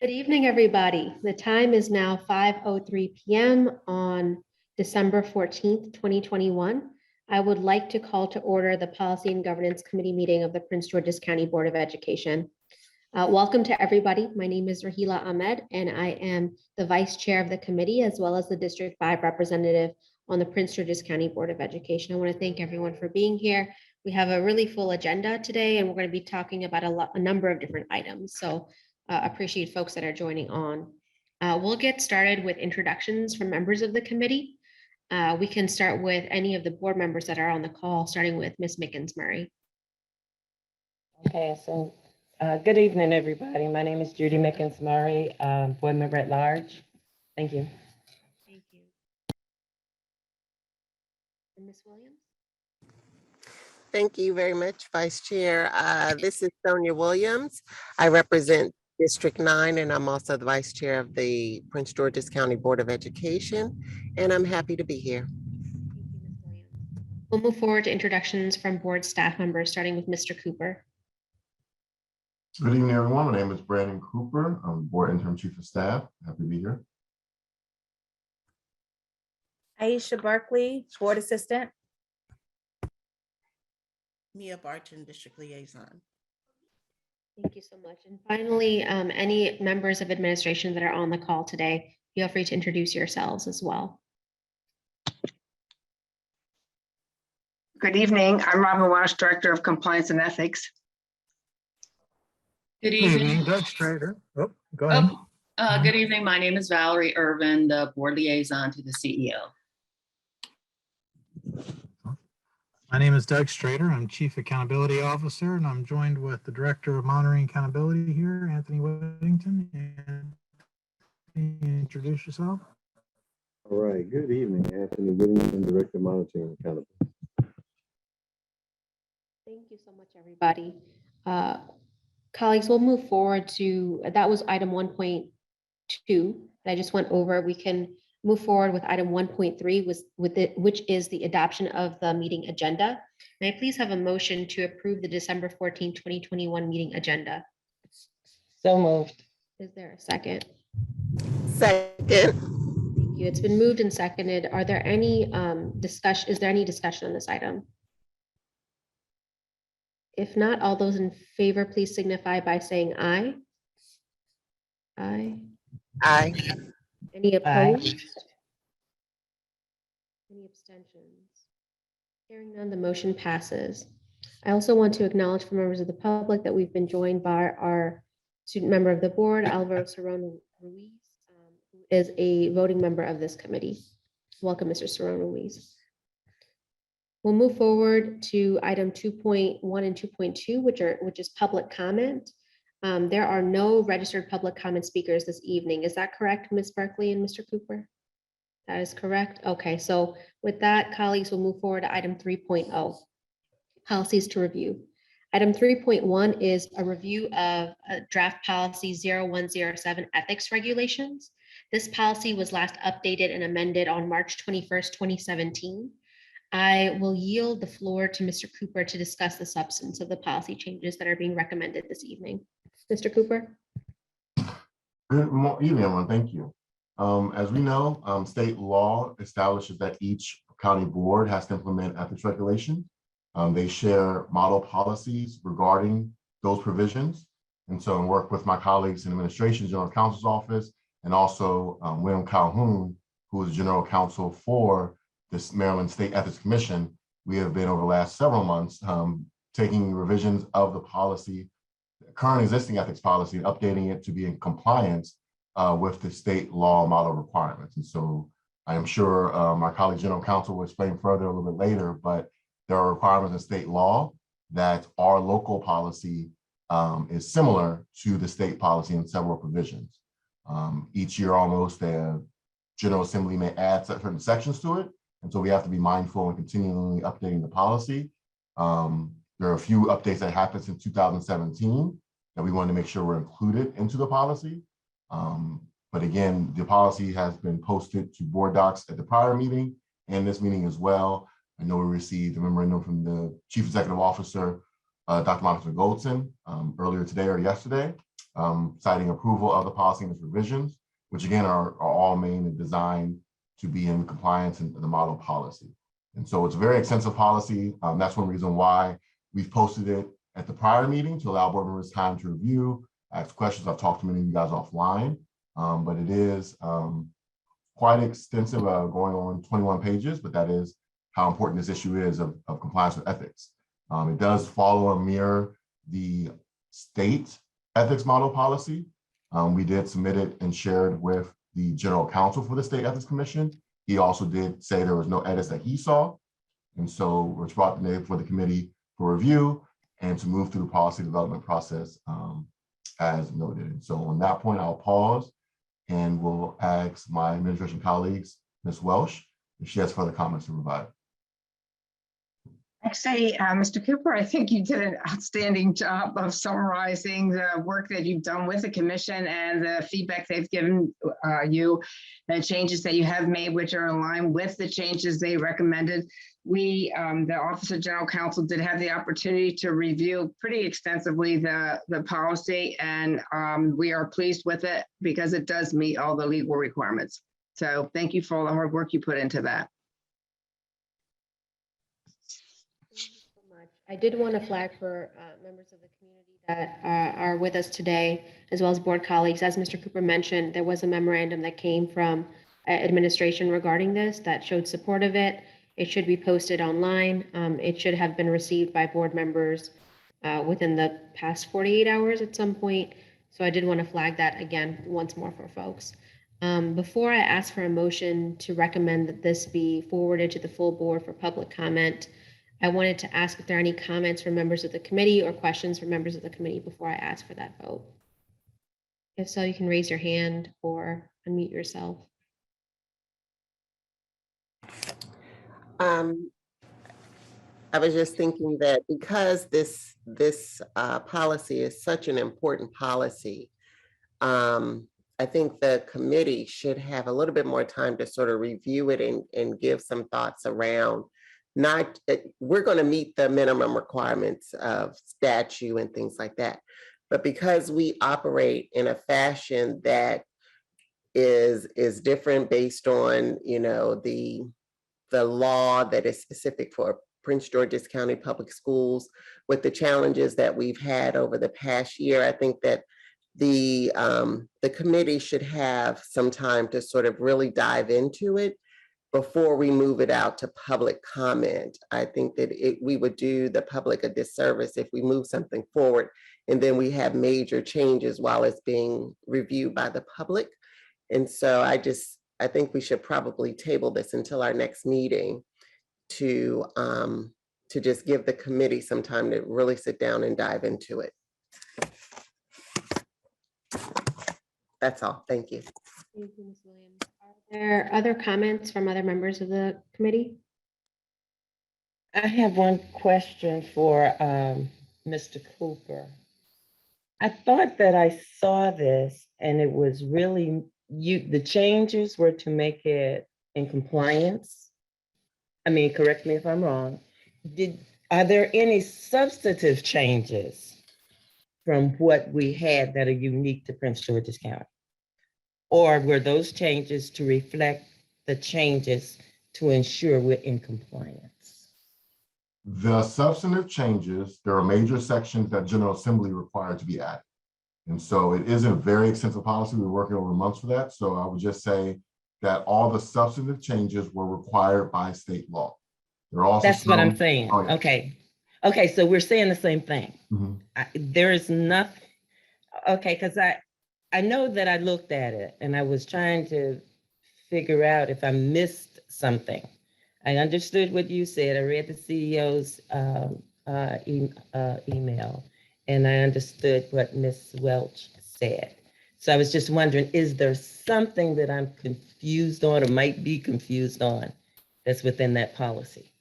Good evening, everybody. The time is now 5:03 p.m. on December 14th, 2021. I would like to call to order the Policy and Governance Committee meeting of the Prince George's County Board of Education. Welcome to everybody. My name is Rahila Ahmed, and I am the Vice Chair of the committee, as well as the District 5 representative on the Prince George's County Board of Education. I want to thank everyone for being here. We have a really full agenda today, and we're going to be talking about a number of different items. So appreciate folks that are joining on. We'll get started with introductions from members of the committee. We can start with any of the board members that are on the call, starting with Ms. Mickens-Murray. Okay, so good evening, everybody. My name is Judy Mickens-Murray, board member at large. Thank you. Thank you. And Ms. Williams? Thank you very much, Vice Chair. This is Sonia Williams. I represent District 9, and I'm also the Vice Chair of the Prince George's County Board of Education, and I'm happy to be here. Thank you, Ms. Williams. We'll move forward to introductions from board staff members, starting with Mr. Cooper. Good evening, everyone. My name is Brandon Cooper. I'm Board Interim Chief of Staff. Happy to be here. Aisha Barkley, Board Assistant. Mia Barton, District Liaison. Thank you so much. And finally, any members of administration that are on the call today, feel free to introduce yourselves as well. Good evening. I'm Robin Walsh, Director of Compliance and Ethics. Good evening, Doug Strader. Oh, go ahead. Good evening. My name is Valerie Irvin, the board liaison to the CEO. My name is Doug Strader. I'm Chief Accountability Officer, and I'm joined with the Director of Monitoring Accountability here, Anthony Whittington. And introduce yourself. All right. Good evening, Anthony Whittington, Director of Monitoring and Accountability. Thank you so much, everybody. Colleagues, we'll move forward to, that was item 1.2 that I just went over. We can move forward with item 1.3, which is the adoption of the meeting agenda. May I please have a motion to approve the December 14, 2021 meeting agenda? So moved. Is there a second? Second. Thank you. It's been moved and seconded. Are there any discussion? Is there any discussion on this item? If not, all those in favor, please signify by saying aye. Aye. Aye. Any opposed? Any abstentions? Hearing none, the motion passes. I also want to acknowledge for members of the public that we've been joined by our student member of the board, Alvaro Cerrone Ruiz, who is a voting member of this committee. Welcome, Mr. Cerrone Ruiz. We'll move forward to item 2.1 and 2.2, which is public comment. There are no registered public comment speakers this evening. Is that correct, Ms. Barkley and Mr. Cooper? That is correct. Okay, so with that, colleagues, we'll move forward to item 3.0, policies to review. Item 3.1 is a review of draft policy 0107 ethics regulations. This policy was last updated and amended on March 21st, 2017. I will yield the floor to Mr. Cooper to discuss the substance of the policy changes that are being recommended this evening. Mr. Cooper. Good evening, everyone. Thank you. As we know, state law establishes that each county board has to implement ethics regulations. They share model policies regarding those provisions. And so I work with my colleagues in administration, general counsel's office, and also William Calhoun, who is general counsel for this Maryland State Ethics Commission. We have been over the last several months taking revisions of the policy, current existing ethics policy, and updating it to be in compliance with the state law model requirements. And so I am sure my colleague general counsel will explain further a little bit later, but there are requirements in state law that our local policy is similar to the state policy in several provisions. Each year almost, the General Assembly may add certain sections to it. And so we have to be mindful and continually updating the policy. There are a few updates that happened since 2017 that we wanted to make sure were included into the policy. But again, the policy has been posted to board docs at the prior meeting and this meeting as well. I know we received a memorandum from the Chief Executive Officer Dr. Monica Goldson earlier today or yesterday, citing approval of the policy and its revisions, which again are all made and designed to be in compliance in the model policy. And so it's a very extensive policy. That's one reason why we've posted it at the prior meeting to allow board members time to review, ask questions. I've talked to many of you guys offline, but it is quite extensive, going on 21 pages, but that is how important this issue is of compliance with ethics. It does follow and mirror the state ethics model policy. We did submit it and shared with the general counsel for the State Ethics Commission. He also did say there was no edits that he saw. And so it's brought today for the committee for review and to move through the policy development process as noted. And so on that point, I'll pause and we'll ask my administration colleagues, Ms. Welsh, if she has further comments to provide. Actually, Mr. Cooper, I think you did an outstanding job of summarizing the work that you've done with the commission and the feedback they've given you, the changes that you have made, which are in line with the changes they recommended. We, the Office of General Counsel, did have the opportunity to review pretty extensively the policy, and we are pleased with it because it does meet all the legal requirements. So thank you for all the hard work you put into that. Thank you so much. I did want to flag for members of the community that are with us today, as well as board colleagues. As Mr. Cooper mentioned, there was a memorandum that came from administration regarding this that showed support of it. It should be posted online. It should have been received by board members within the past 48 hours at some point. So I did want to flag that again once more for folks. Before I ask for a motion to recommend that this be forwarded to the full board for public comment, I wanted to ask if there are any comments from members of the committee or questions from members of the committee before I ask for that vote. If so, you can raise your hand or unmute yourself. I was just thinking that because this policy is such an important policy, I think the committee should have a little bit more time to sort of review it and give some thoughts around. Not, we're going to meet the minimum requirements of statute and things like that, but because we operate in a fashion that is different based on, you know, the law that is specific for Prince George's County Public Schools, with the challenges that we've had over the past year, I think that the committee should have some time to sort of really dive into it before we move it out to public comment. I think that we would do the public a disservice if we move something forward and then we have major changes while it's being reviewed by the public. And so I think we should probably table this until our next meeting to just give the committee some time to really sit down and dive into it. That's all. Thank you. Thank you, Ms. Williams. Are there other comments from other members of the committee? I have one question for Mr. Cooper. I thought that I saw this and it was really, the changes were to make it in compliance. I mean, correct me if I'm wrong. Are there any substantive changes from what we had that are unique to Prince George's County? Or were those changes to reflect the changes to ensure we're in compliance? The substantive changes, there are major sections that General Assembly required to be added. And so it is a very extensive policy. We're working over months for that. So I would just say that all the substantive changes were required by state law. There are also That's what I'm saying. Oh, yeah. Okay. Okay, so we're saying the same thing. Mhm. There is nothing, okay, because I know that I looked at it and I was trying to figure out if I missed something. I understood what you said. I read the CEO's email and I understood what Ms. Welch said. So I was just wondering, is there something that I'm confused on or might be confused on that's within that policy?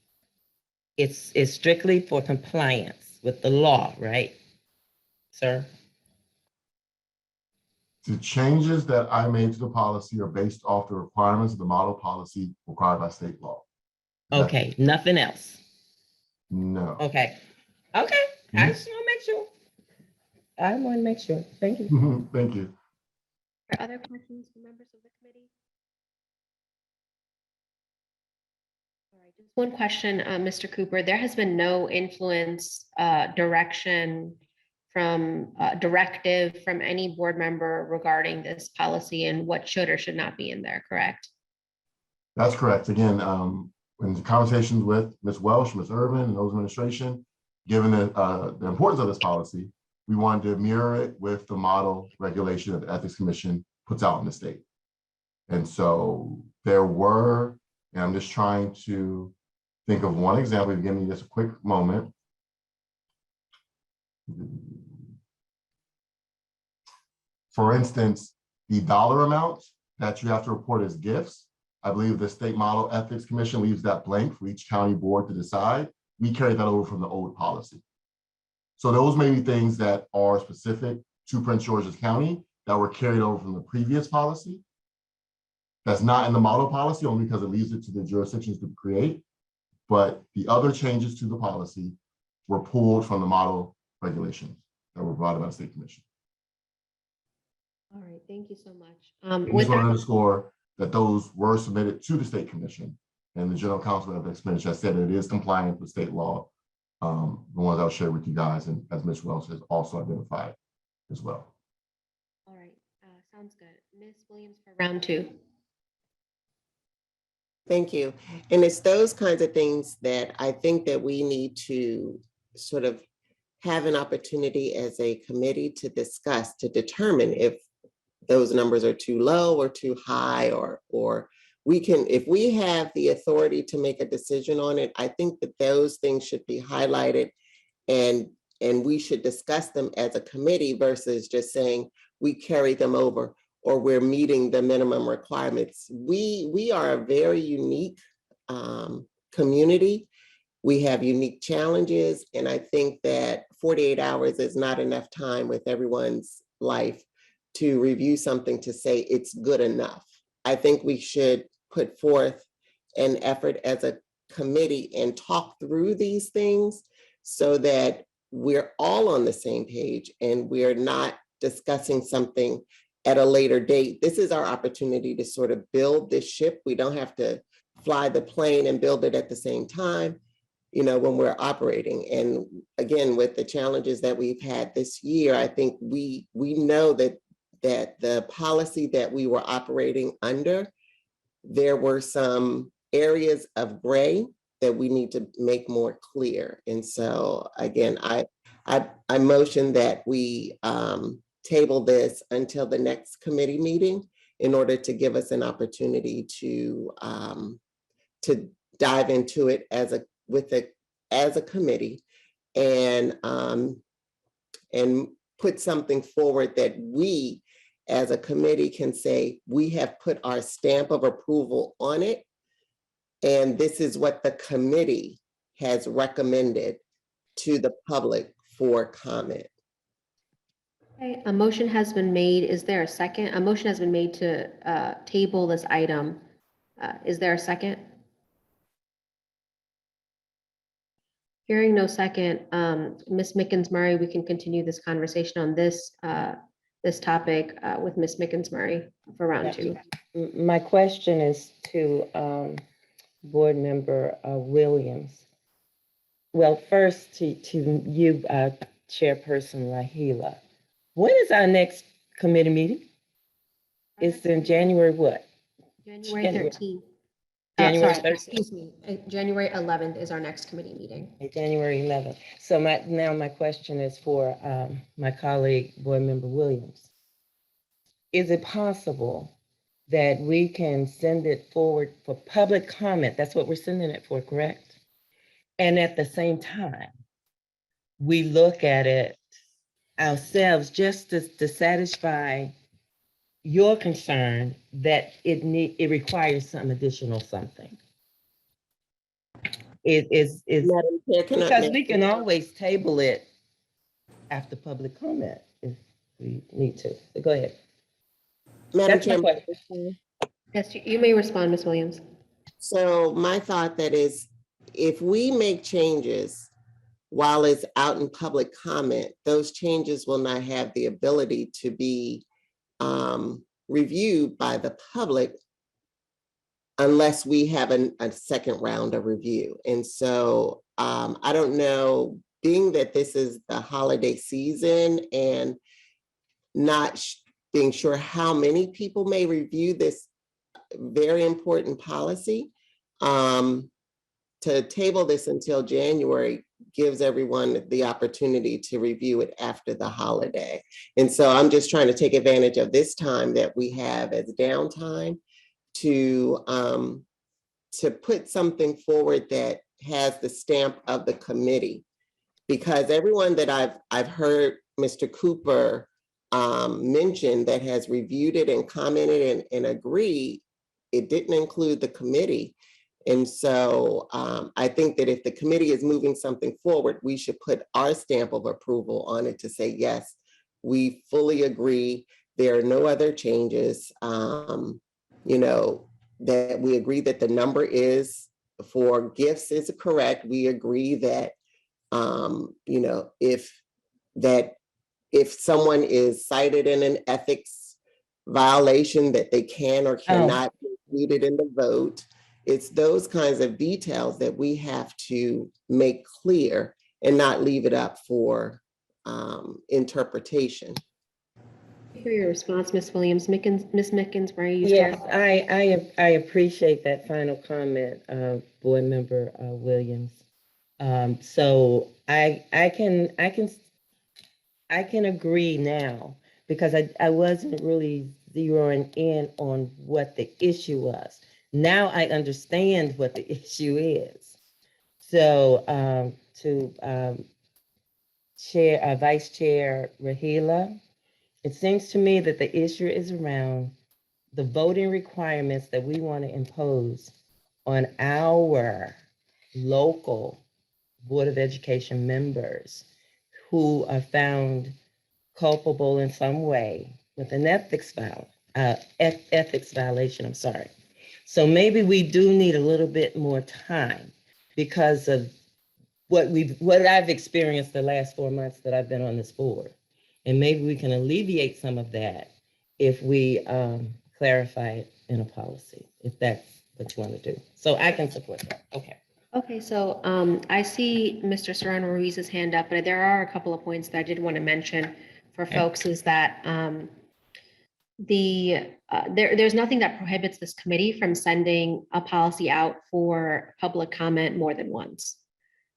It's strictly for compliance with the law, right, sir? The changes that I made to the policy are based off the requirements of the model policy required by state law. Okay, nothing else. No. Okay, okay, I just want to make sure. I want to make sure. Thank you. Thank you. Are other questions from members of the committee? All right, just one question, Mr. Cooper. There has been no influence, direction from directive from any board member regarding this policy and what should or should not be in there, correct? That's correct. Again, in the conversations with Ms. Welsh, Ms. Irvin, and those administration, given the importance of this policy, we wanted to mirror it with the model regulation that the Ethics Commission puts out in the state. And so there were, and I'm just trying to think of one example, give me just a quick moment. For instance, the dollar amount that you have to report as gifts, I believe the State Model Ethics Commission leaves that blank for each county board to decide. We carry that over from the old policy. So those may be things that are specific to Prince George's County that were carried over from the previous policy. That's not in the model policy only because it leaves it to the jurisdictions to create. But the other changes to the policy were pulled from the model regulations that were brought about by the State Commission. All right, thank you so much. I With just want to that, underscore that those were submitted to the State Commission, and the General Counsel of Expenditure said that it is compliant with state law. The ones I'll share with you guys, and as Ms. Wells has also identified as well. all right, sounds good. Ms. Williams for round two. Thank you. And it's those kinds of things that I think that we need to sort of have an opportunity as a committee to discuss, to determine if those numbers are too low or too high, or we can, if we have the authority to make a decision on it, I think that those things should be highlighted and we should discuss them as a committee versus just saying we carry them over or we're meeting the minimum requirements. We are a very unique community. We have unique challenges, and I think that 48 hours is not enough time with everyone's life to review something to say it's good enough. I think we should put forth an effort as a committee and talk through these things so that we're all on the same page and we're not discussing something at a later date. This is our opportunity to sort of build this ship. We don't have to fly the plane and build it at the same time, you know, when we're operating. And again, with the challenges that we've had this year, I think we know that the policy that we were operating under, there were some areas of gray that we need to make more clear. And so again, I motion that we table this until the next committee meeting in order to give us an opportunity to dive into it as a committee and put something forward that we as a committee can say, we have put our stamp of approval on it. And this is what the committee has recommended to the public for comment. Okay, a motion has been made. Is there a second? A motion has been made to table this item. Is there a second? Hearing no second, Ms. Mickens-Murray, we can continue this conversation on this topic with Ms. Mickens-Murray for round two. My question is to Board Member Williams. Well, first to you, Chairperson Rahila. When is our next committee meeting? It's in January what? January 13th. January Sorry, 13th. excuse me. January 11th is our next committee meeting. January 11th. So my question is for my colleague, Board Member Williams. Is it possible that we can send it forward for public comment? That's what we're sending it for, correct? And at the same time, we look at it ourselves just to satisfy your concern that it requires some additional something. It is Madam Chair, can I because make- we can always table it after public comment if we need to. So go ahead. Madam That's my Chair, question. Yes, you may respond, Ms. Williams. so my thought that is, if we make changes while it's out in public comment, those changes will not have the ability to be reviewed by the public unless we have a second round of review. And so I don't know, being that this is the holiday season and not being sure how many people may review this very important policy, to table this until January gives everyone the opportunity to review it after the holiday. And so I'm just trying to take advantage of this time that we have as downtime to put something forward that has the stamp of the committee. Because everyone that I've heard Mr. Cooper mention that has reviewed it and commented and agreed, it didn't include the committee. And so I think that if the committee is moving something forward, we should put our stamp of approval on it to say, yes, we fully agree. There are no other changes. You know, that we agree that the number is for gifts is correct. We agree that, you know, if someone is cited in an ethics violation, that they can or cannot be included in the vote. It's those kinds of details that we have to make clear and not leave it up for interpretation. For your response, Ms. Williams. Ms. Mickens, where are you? Yes, I appreciate that final comment, Board Member Williams. So I can agree now, because I wasn't really zeroing in on what the issue was. Now I understand what the issue is. So to Vice Chair Rahila, it seems to me that the issue is around the voting requirements that we want to impose on our local Board of Education members who are found culpable in some way with an ethics violation, I'm sorry. So maybe we do need a little bit more time because of what I've experienced the last 4 months that I've been on this board. And maybe we can alleviate some of that if we clarify it in a policy, if that's what you want to do. So I can support that. Okay. Okay, so I see Mr. Serrano Ruiz's hand up, but there are a couple of points that I did want to mention for folks is that there's nothing that prohibits this committee from sending a policy out for public comment more than once.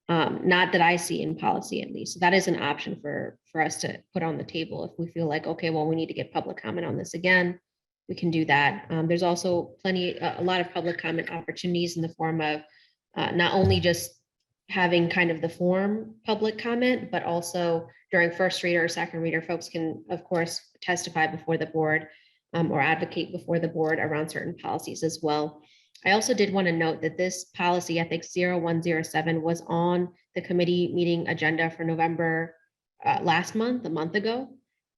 Not that I see in policy, at least. So that is an option for us to put on the table if we feel like, okay, well, we need to get public comment on this again. We can do that. There's also a lot of public comment opportunities in the form of not only just having kind of the form public comment, but also during first reader or second reader, folks can, of course, testify before the board or advocate before the board around certain policies as well. I also did want to note that this policy ethics 0107 was on the committee meeting agenda for November last month, a month ago.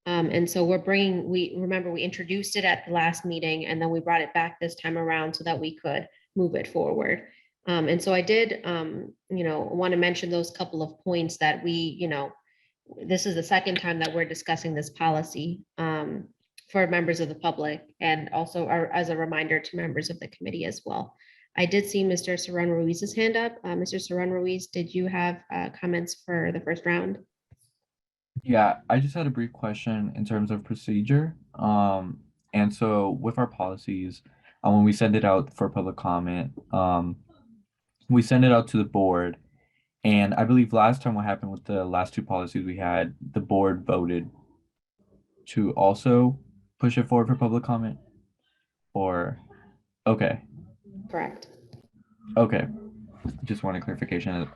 And so we introduced it at the last meeting and then we brought it back this time around so that we could move it forward. And so I did, want to mention those couple of points that this is the second time that we're discussing this policy for members of the public and also as a reminder to members of the committee as well. I did see Mr. Serrano Ruiz's hand up. Mr. Serrano Ruiz, did you have comments for the first round? Yeah, I just had a brief question in terms of procedure. And so with our policies, when we send it out for public comment, we send it out to the board. And I believe last time what happened with the last two policies we had, the board voted to also push it forward for public comment? Or, okay. Correct. Okay, just wanted clarification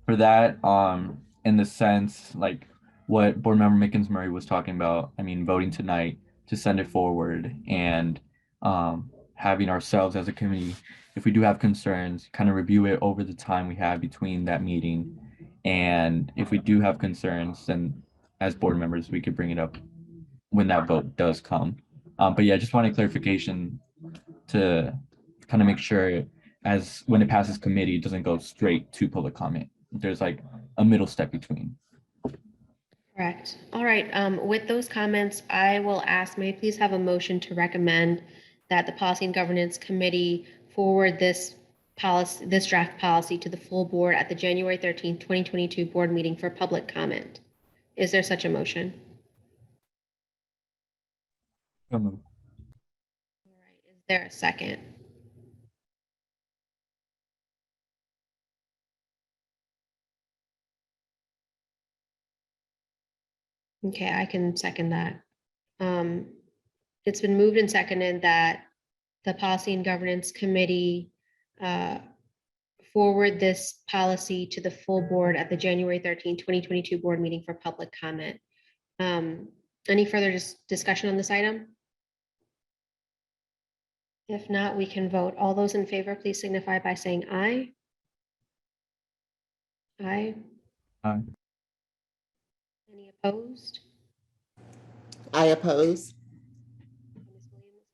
for that. In the sense, like what Board Member Mickens Murray was talking about, I mean, voting tonight to send it forward and having ourselves as a committee, if we do have concerns, kind of review it over the time we have between that meeting. And if we do have concerns, then as board members, we could bring it up when that vote does come. But yeah, just wanted clarification to kind of make sure as when it passes committee, it doesn't go straight to public comment. There's like a middle step between. Correct. All right, with those comments, I will ask, may I please have a motion to recommend that the Policy and Governance Committee forward this policy, this draft policy to the full board at the January 13th, 2022 board meeting for public comment. Is there such a motion? So moved. All right, is there a second? Okay, I can second that. It's been moved and seconded that the Policy and Governance Committee forward this policy to the full board at the January 13th, 2022 board meeting for public comment. Any further discussion on this item? If not, we can vote. All those in favor, please signify by saying aye. Aye. Aye. Any opposed? I oppose. Ms. Williams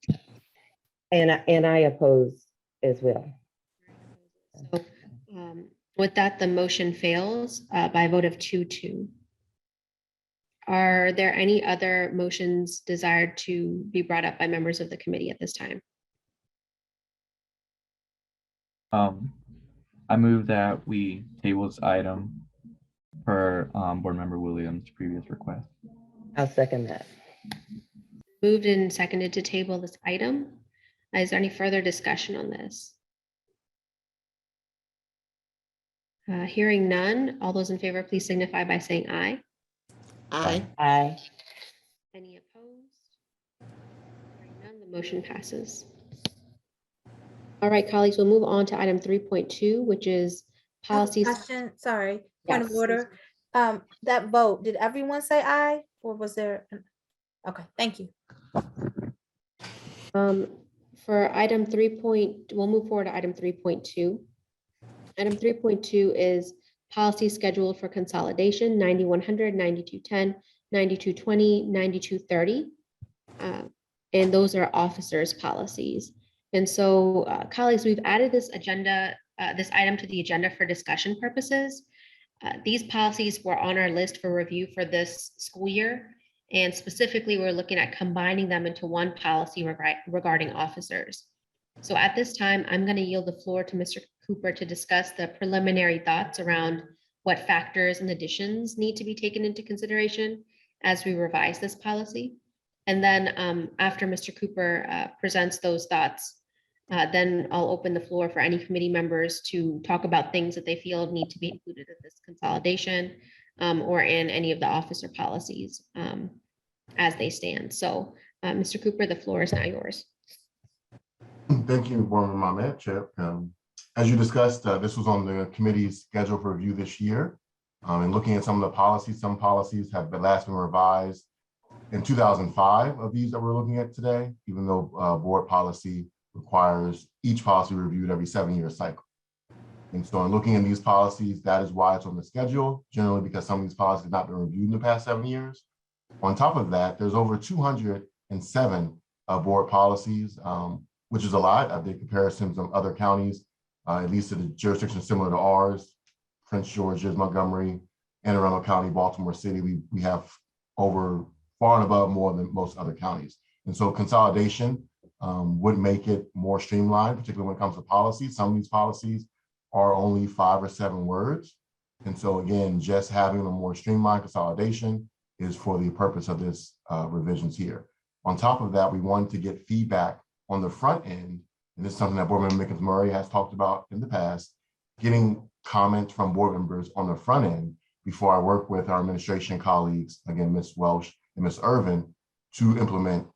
opposed? And I oppose as well. So with that, the motion fails by a vote of 2-2. Are there any other motions desired to be brought up by members of the committee at this time? I move that we table this item per Board Member Williams' previous request. I'll second that. Moved and seconded to table this item. Is there any further discussion on this? Hearing none, all those in favor, please signify by saying aye. Aye. Aye. Any opposed? Hearing none, the motion passes. All right, colleagues, we'll move on to item 3.2, which is policies. Question, sorry, point of Yes. order. That vote, did everyone say aye or was there? Okay, thank you. For item 3. We'll move forward to item 3.2. Item 3.2 is policy scheduled for consolidation, 9100, 9210, 9220, 9230. And those are officers' policies. And so, colleagues, we've added this item to the agenda for discussion purposes. These policies were on our list for review for this school year. And specifically, we're looking at combining them into one policy regarding officers. So at this time, I'm going to yield the floor to Mr. Cooper to discuss the preliminary thoughts around what factors and additions need to be taken into consideration as we revise this policy. And then after Mr. Cooper presents those thoughts, then I'll open the floor for any committee members to talk about things that they feel need to be included in this consolidation or in any of the officer policies as they stand. So Mr. Cooper, the floor is now yours. Thank you, Board Member Mahmoud, Chair. As you discussed, this was on the committee's schedule for review this year. And looking at some of the policies, some policies have been revised in 2005 of these that we're looking at today, even though board policy requires each policy reviewed every 7-year cycle. And so in looking at these policies, that is why it's on the schedule, generally because some of these policies have not been reviewed in the past 7 years. On top of that, there's over 207 board policies, which is a lot. I did comparisons of other counties, at least to the jurisdictions similar to ours, Prince George's, Montgomery, Anne Arundel County, Baltimore City. We have over far and above more than most other counties. And so consolidation would make it more streamlined, particularly when it comes to policies. Some of these policies are only 5 or 7 words. And so again, just having a more streamlined consolidation is for the purpose of this revisions here. On top of that, we wanted to get feedback on the front end, and this is something that Board Member Mickens-Murray has talked about in the past, getting comments from board members on the front end before I work with our administration colleagues, again, Ms. Welsh and Ms. Irvin, to implement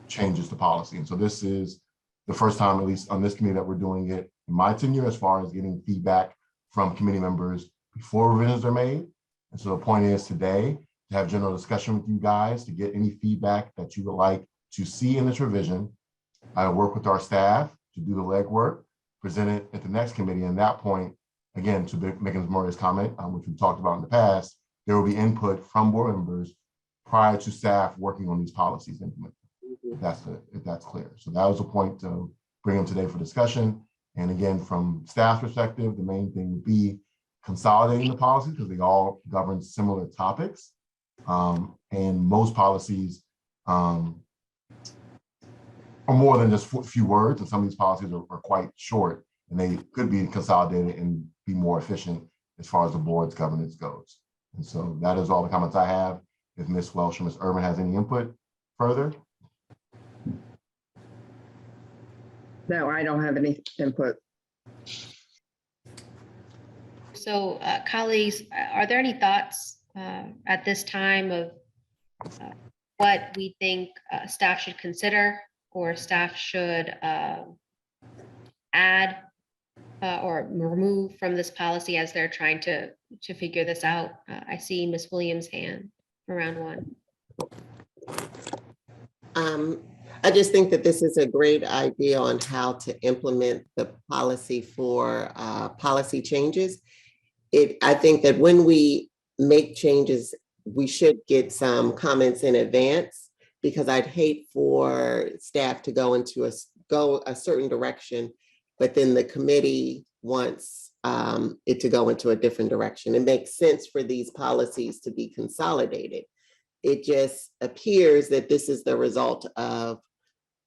changes to policy. And so this is the first time, at least on this committee, that we're doing it in my tenure as far as getting feedback from committee members before revisions are made. And so the point is today to have general discussion with you guys to get any feedback that you would like to see in this revision. I work with our staff to do the legwork, present it at the next committee. And at that point, again, to Mickens-Murray's comment, which we've talked about in the past, there will be input from board members prior to staff working on these policies implemented. If that's clear. So that was the point to bring them today for discussion. And again, from staff perspective, the main thing would be consolidating the policies because they all govern similar topics. And most policies are more than just a few words, and some of these policies are quite short, and they could be consolidated and be more efficient as far as the board's governance goes. And so that is all the comments I have. If Ms. Welsh or Ms. Urban has any input further. No, I don't have any input. So colleagues, are there any thoughts at this time of what we think staff should consider or staff should add or remove from this policy as they're trying to figure this out? I see Ms. Williams' hand for round one. I just think that this is a great idea on how to implement the policy for policy changes. I think that when we make changes, we should get some comments in advance, because I'd hate for staff to go a certain direction, but then the committee wants it to go into a different direction. It makes sense for these policies to be consolidated. It just appears that this is the result of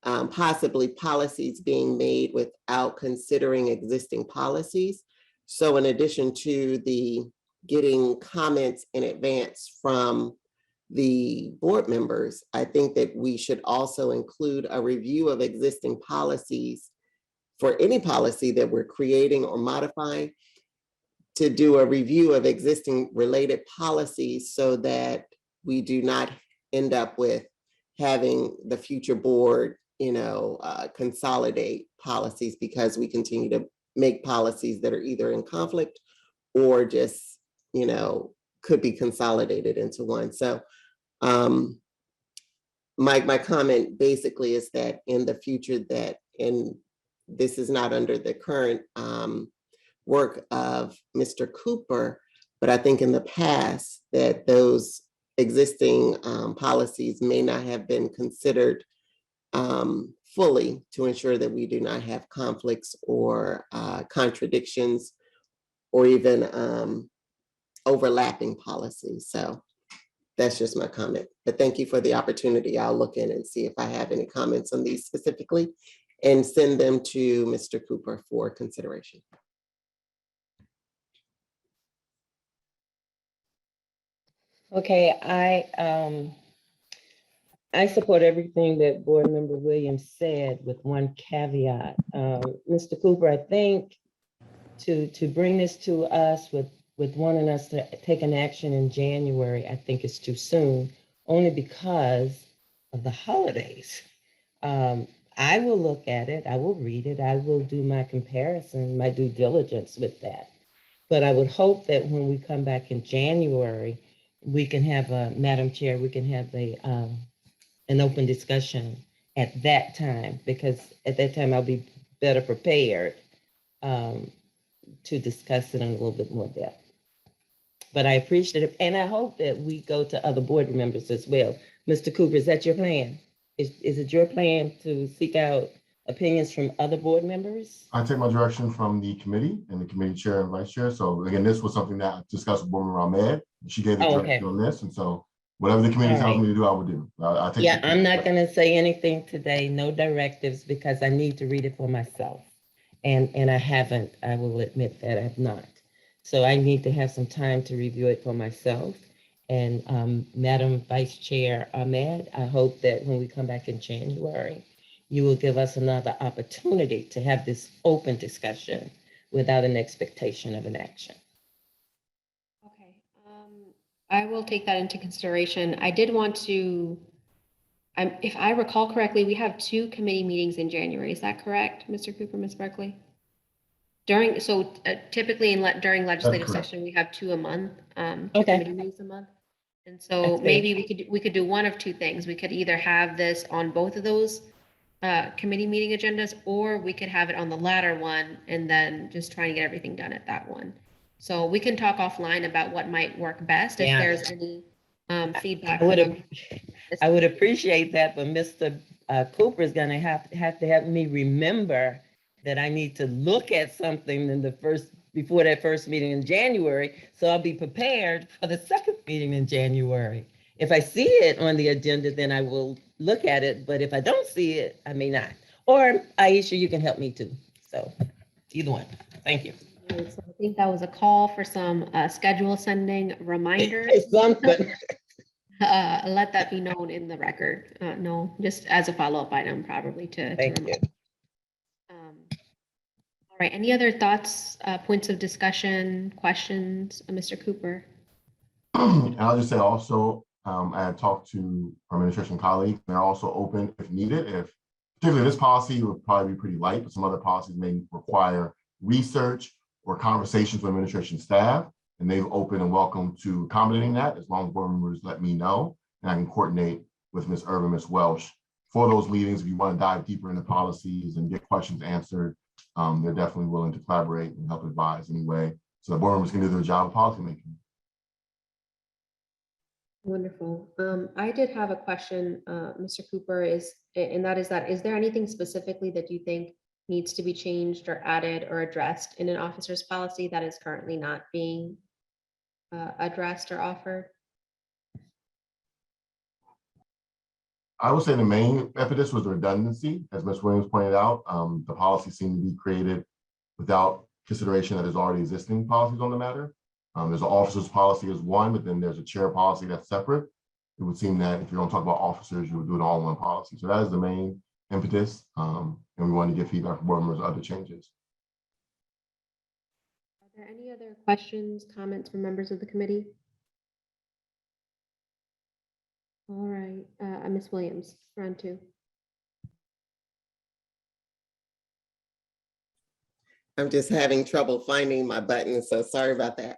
possibly policies being made without considering existing policies. So in addition to the getting comments in advance from the board members, I think that we should also include a review of existing policies for any policy that we're creating or modifying, to do a review of existing related policies so that we do not end up with having the future board, consolidate policies because we continue to make policies that are either in conflict or just, could be consolidated into one. So my comment basically is that in the future this is not under the current work of Mr. Cooper, but I think in the past that those existing policies may not have been considered fully to ensure that we do not have conflicts or contradictions or even overlapping policies. So that's just my comment. But thank you for the opportunity. I'll look in and see if I have any comments on these specifically and send them to Mr. Cooper for consideration. Okay, I support everything that Board Member Williams said with one caveat. Mr. Cooper, I think to bring this to us with wanting us to take an action in January, I think it's too soon, only because of the holidays. I will look at it, I will read it, I will do my comparison, my due diligence with that. But I would hope that when we come back in January, we can have Madam Chair, we can have an open discussion at that time, because at that time I'll be better prepared to discuss it in a little bit more depth. But I appreciate it, and I hope that we go to other board members as well. Mr. Cooper, is that your plan? Is it your plan to seek out opinions from other board members? I take my direction from the committee and the committee chair and vice chair. So again, this was something that I discussed with Board Member Ahmed. She gave the direction on this, and so whatever the committee tells me to do, I will do. I'm not going to say anything today, no directives, because I need to read it for myself. And I haven't, I will admit that I've not. So I need to have some time to review it for myself. And Madam Vice Chair Ahmed, I hope that when we come back in January, you will give us another opportunity to have this open discussion without an expectation of an action. Okay, I will take that into consideration. I did want to, if I recall correctly, we have 2 committee meetings in January. Is that correct, Mr. Cooper, Ms. Barkley? Typically during legislative session, we have 2 a month, 2 committee meetings a month. And so maybe we could do one of 2 things. We could either have this on both of those committee meeting agendas, or we could have it on the latter one and then just trying to get everything done at that one. So we can talk offline about what might work best if there's any feedback. I would appreciate that, but Mr. Cooper is going to have to have me remember that I need to look at something in the first before that first meeting in January. So I'll be prepared for the second meeting in January. If I see it on the agenda, then I will look at it, but if I don't see it, I may not. Or Aisha, you can help me too. So either one. Thank you. Right, so I think that was a call for some schedule sending reminders. It's something. Let that be known in the record. No, just as a follow-up item, probably to Thank you. remind. All right, any other thoughts, points of discussion, questions, Mr. Cooper? And I'll just say also, I had talked to our administration colleagues. They're also open if needed. If particularly this policy would probably be pretty light, but some other policies may require research or conversations with administration staff. And they've open and welcome to accommodating that as long as board members let me know. And I can coordinate with Ms. Irvin, Ms. Welsh for those meetings. If you want to dive deeper into policies and get questions answered, they're definitely willing to collaborate and help advise anyway, so the board members can do their job of policymaking. Wonderful. I did have a question, Mr. Cooper, is there anything specifically that you think needs to be changed or added or addressed in an officer's policy that is currently not being addressed or offered? I would say the main impetus was redundancy, as Ms. Williams pointed out. The policy seemed to be created without consideration that there's already existing policies on the matter. There's an officer's policy as one, but then there's a chair policy that's separate. It would seem that if you're going to talk about officers, you would do it all in one policy. So that is the main impetus. And we want to get feedback from board members on other changes. Are there any other questions, comments from members of the committee? All right, Ms. Williams, round two. I'm just having trouble finding my button, so sorry about that.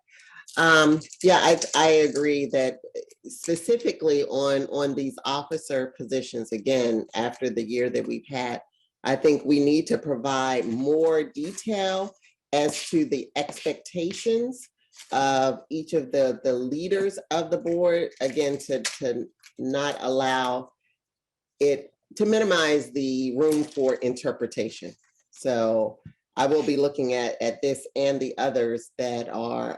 Yeah, I agree that specifically on these officer positions, again, after the year that we've had, I think we need to provide more detail as to the expectations of each of the leaders of the board, again, to not allow it, to minimize the room for interpretation. So I will be looking at this and the others that are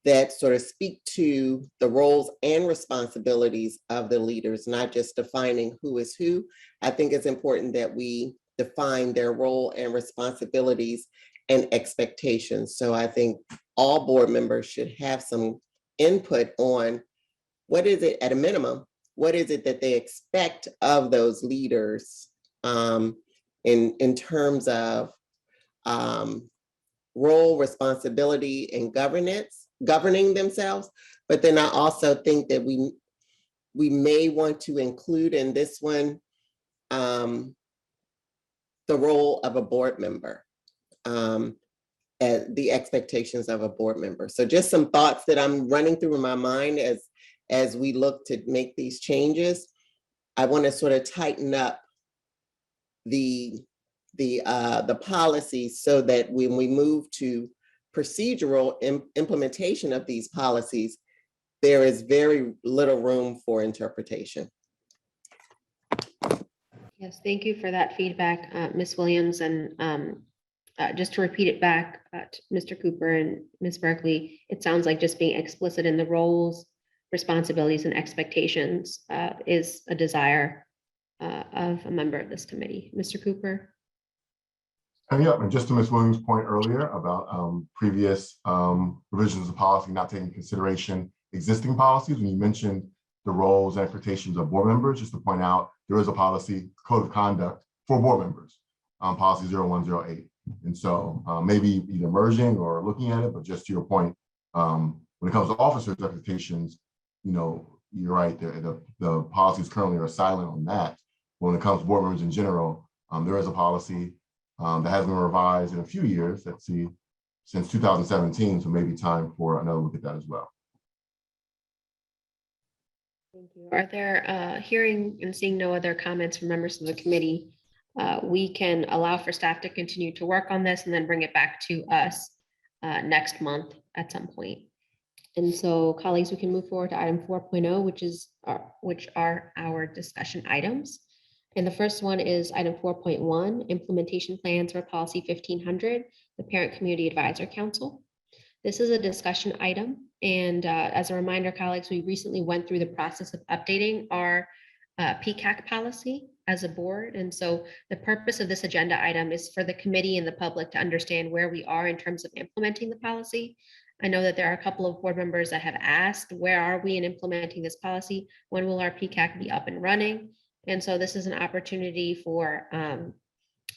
that sort of speak to the roles and responsibilities of the leaders, not just defining who is who. I think it's important that we define their role and responsibilities and expectations. So I think all board members should have some input on what is it, at a minimum, what is it that they expect of those leaders in terms of role, responsibility, and governing themselves. But then I also think that we may want to include in this one the role of a board member, the expectations of a board member. So just some thoughts that I'm running through in my mind as we look to make these changes. I want to sort of tighten up the policies so that when we move to procedural implementation of these policies, there is very little room for interpretation. Yes, thank you for that feedback, Ms. Williams. And just to repeat it back to Mr. Cooper and Ms. Berkeley, it sounds like just being explicit in the roles, responsibilities, and expectations is a desire of a member of this committee. Mr. Cooper? Yeah, and just to Ms. Williams' point earlier about previous revisions of policy not taking into consideration existing policies, when you mentioned the roles and expectations of board members, just to point out, there is a policy code of conduct for board members, policy 0108. And so maybe either merging or looking at it, but just to your point, when it comes to officers' expectations, you know, you're right, the policies currently are silent on that. When it comes to board members in general, there is a policy that has been revised in a few years, let's see, since 2017, so maybe time for another look at that as well. Thank you. Are there, hearing and seeing no other comments from members of the committee, we can allow for staff to continue to work on this and then bring it back to us next month at some point. And so, colleagues, we can move forward to item 4.0, which are our discussion items. And the first one is item 4.1, implementation plans for policy 1500, the Parent Community Advisor Council. This is a discussion item. And as a reminder, colleagues, we recently went through the process of updating our PCAC policy as a board. And so the purpose of this agenda item is for the committee and the public to understand where we are in terms of implementing the policy. I know that there are a couple of board members that have asked, where are we in implementing this policy? When will our PCAC be up and running? And so this is an opportunity for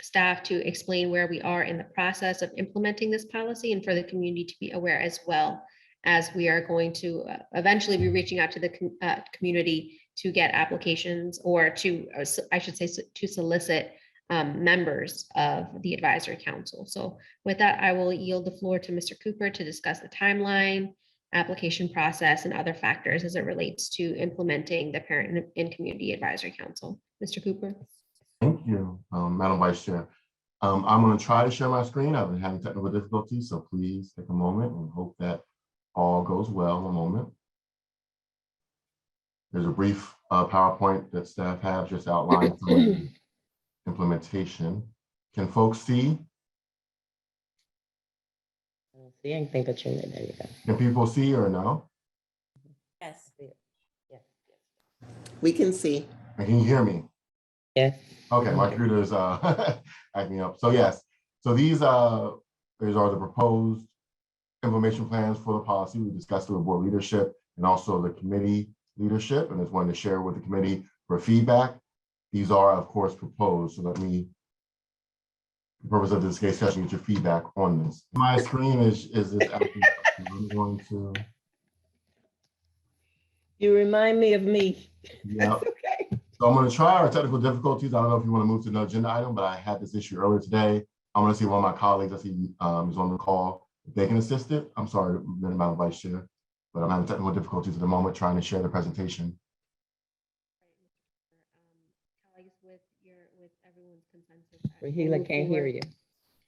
staff to explain where we are in the process of implementing this policy and for the community to be aware as well, as we are going to eventually be reaching out to the community to get applications or to, I should say, to solicit members of the advisory council. So with that, I will yield the floor to Mr. Cooper to discuss the timeline, application process, and other factors as it relates to implementing the Parent and Community Advisory Council. Mr. Cooper. Thank you, Madam Vice Chair. I'm going to try to share my screen. I've been having technical difficulties, so please take a moment and hope that all goes well. A moment. There's a brief PowerPoint that staff have just outlined some of the implementation. Can folks see? I don't see anything, but there you go. Can people see or no? Yes. Yeah. We can see. And can you hear me? Yes. Okay, my computer is acting up. So yes, so these are the proposed implementation plans for the policy. We discussed with board leadership and also the committee leadership, and just wanted to share with the committee for feedback. These are, of course, proposed. So let me, the purpose of this case session, get your feedback on this. My screen is this acting up. I'm going to. You remind me of me. Yeah. Okay. So I'm going to try our technical difficulties. I don't know if you want to move to an agenda item, but I had this issue earlier today. I'm going to see one of my colleagues, I see is on the call. If they can assist it. I'm sorry, Madam Vice Chair, but I'm having technical difficulties at the moment trying to share the presentation. Colleagues, with everyone's consensus. Rahila can't hear you.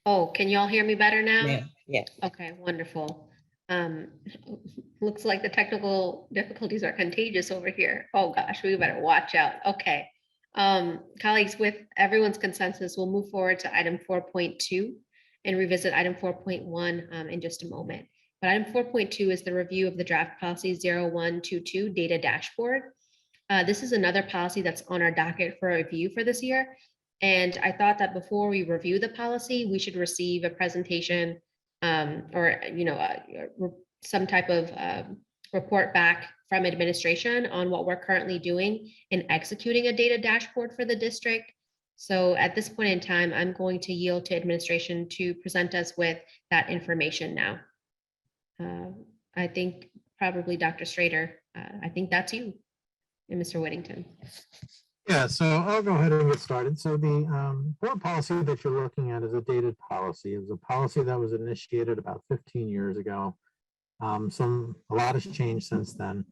Oh, can y'all hear me better now? Yeah. Yeah. Okay, wonderful. Looks like the technical difficulties are contagious over here. Oh gosh, we better watch out. Okay. Colleagues, with everyone's consensus, we'll move forward to item 4.2 and revisit item 4.1 in just a moment. But item 4.2 is the review of the draft policy 0122 data dashboard. This is another policy that's on our docket for review for this year. And I thought that before we review the policy, we should receive a presentation or some type of report back from administration on what we're currently doing in executing a data dashboard for the district. So at this point in time, I'm going to yield to administration to present us with that information now. I think probably Dr. Strader, I think that's you and Mr. Whittington. Yeah, so I'll go ahead and get started. So the board policy that you're looking at is a dated policy. It was a policy that was initiated about 15 years ago. A lot has changed since then.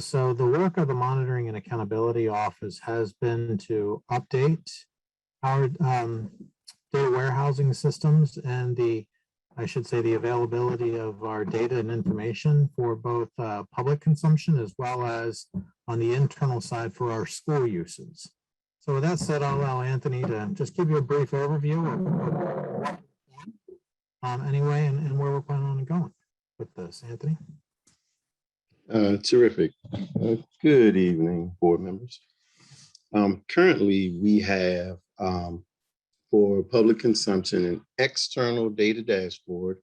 So the work of the Monitoring and Accountability Office has been to update our data warehousing systems and the availability of our data and information for both public consumption as well as on the internal side for our school uses. So with that said, I'll allow Anthony to just give you a brief overview of anyway and where we're planning on going with this. Anthony? Terrific. Good evening, board members. Currently, we have for public consumption an external data dashboard.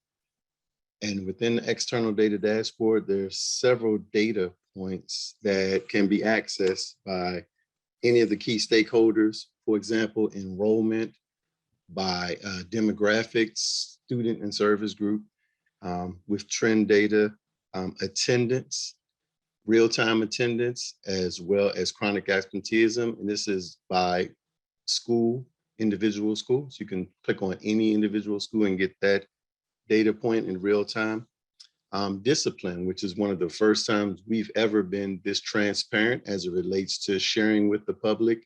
And within the external data dashboard, there's several data points that can be accessed by any of the key stakeholders. For example, enrollment, by demographics, student and service group, with trend data, attendance, real-time attendance, as well as chronic absenteeism. And this is by school, individual school. So you can click on any individual school and get that data point in real time. Discipline, which is one of the first times we've ever been this transparent as it relates to sharing with the public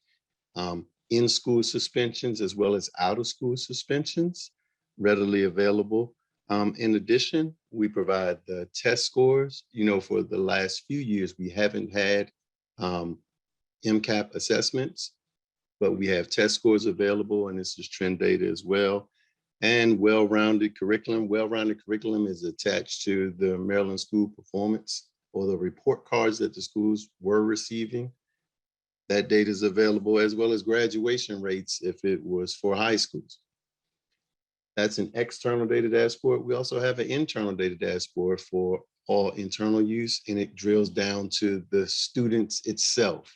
in-school suspensions as well as out-of-school suspensions readily available. In addition, we provide the test scores. For the last few years, we haven't had MCAP assessments. but we have test scores available, and this is trend data as well. And well-rounded curriculum. Well-rounded curriculum is attached to the Maryland School Performance or the report cards that the schools were receiving. That data is available, as well as graduation rates if it was for high schools. That's an external data dashboard. We also have an internal data dashboard for all internal use, and it drills down to the students itself,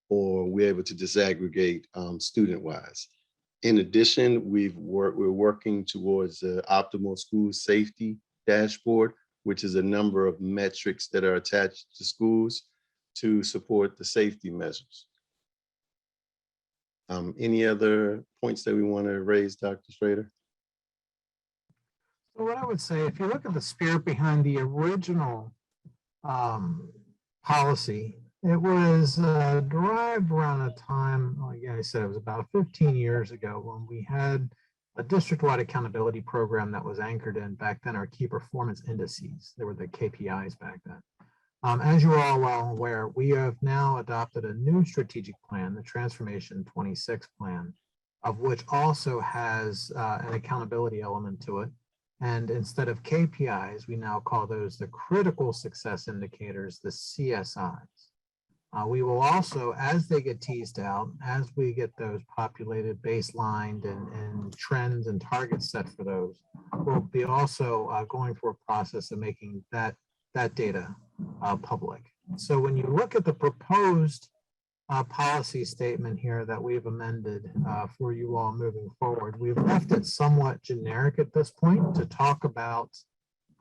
or we're able to disaggregate student-wise. In addition, we're working towards the optimal school safety dashboard, which is a number of metrics that are attached to schools to support the safety measures. Any other points that we want to raise, Dr. Strader? So what I would say, if you look at the spirit behind the original policy, it was derived around a time, like I said, it was about 15 years ago when we had a district-wide accountability program that was anchored in back then our key performance indices. They were the KPIs back then. As you are all well aware, we have now adopted a new strategic plan, the Transformation 26 plan, of which also has an accountability element to it. And instead of KPIs, we now call those the critical success indicators, the CSIs. We will also, as they get teased out, as we get those populated, baselined, and trends and targets set for those, we'll be also going through a process of making that data public. So when you look at the proposed policy statement here that we've amended for you all moving forward, we've left it somewhat generic at this point to talk about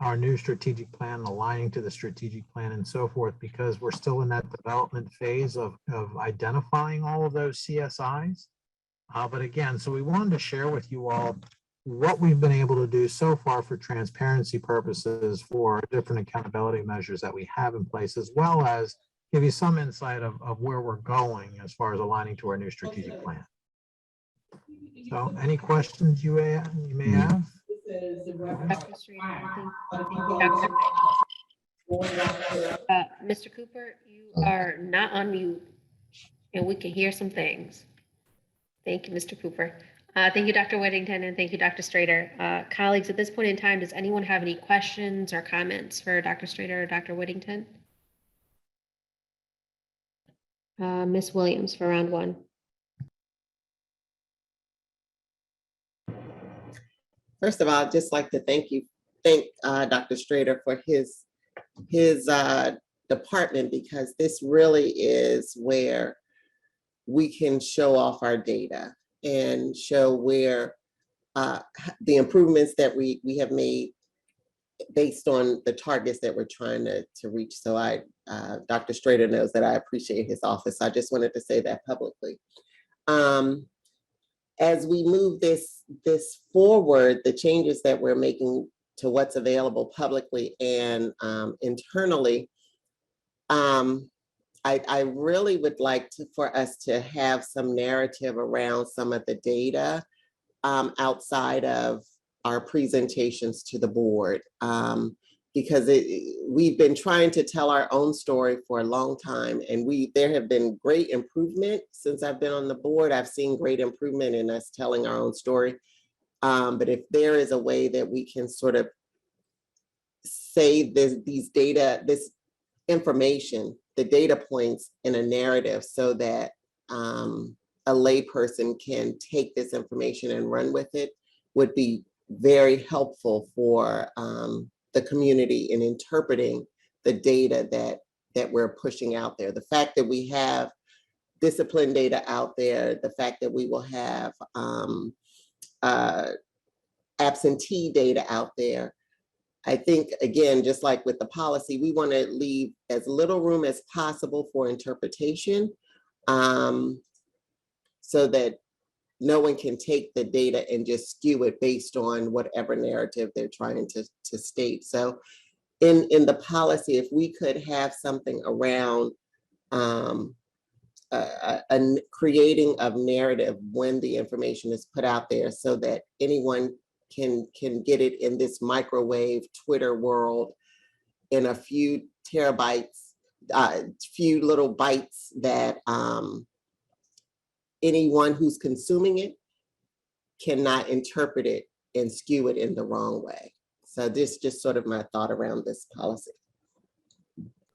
our new strategic plan, aligning to the strategic plan and so forth, because we're still in that development phase of identifying all of those CSIs. But again, so we wanted to share with you all what we've been able to do so far for transparency purposes for different accountability measures that we have in place, as well as give you some insight of where we're going as far as aligning to our new strategic plan. So any questions you may have? Dr. Strader, Mr. Cooper, you are not on mute, and we can hear some things. Thank you, Mr. Cooper. Thank you, Dr. Whittington, and thank you, Dr. Strader. Colleagues, at this point in time, does anyone have any questions or comments for Dr. Strader or Dr. Whittington? Ms. Williams for round one. First of all, I'd just like to thank Dr. Strader for his department, because this really is where we can show off our data and show where the improvements that we have made based on the targets that we're trying to reach. So Dr. Strader knows that I appreciate his office. I just wanted to say that publicly. As we move this forward, the changes that we're making to what's available publicly and internally, I really would like for us to have some narrative around some of the data outside of our presentations to the board, because we've been trying to tell our own story for a long time, and there have been great improvement since I've been on the board. I've seen great improvement in us telling our own story. But if there is a way that we can sort of say this information, the data points in a narrative, so that a layperson can take this information and run with it, would be very helpful for the community in interpreting the data that we're pushing out there. The fact that we have discipline data out there, the fact that we will have absentee data out there, I think, again, just like with the policy, we want to leave as little room as possible for interpretation, so that no one can take the data and just skew it based on whatever narrative they're trying to state. So in the policy, if we could have something around a creating of narrative when the information is put out there, so that anyone can get it in this microwave Twitter world in a few terabytes, few little bytes that anyone who's consuming it cannot interpret it and skew it in the wrong way. So this is just sort of my thought around this policy.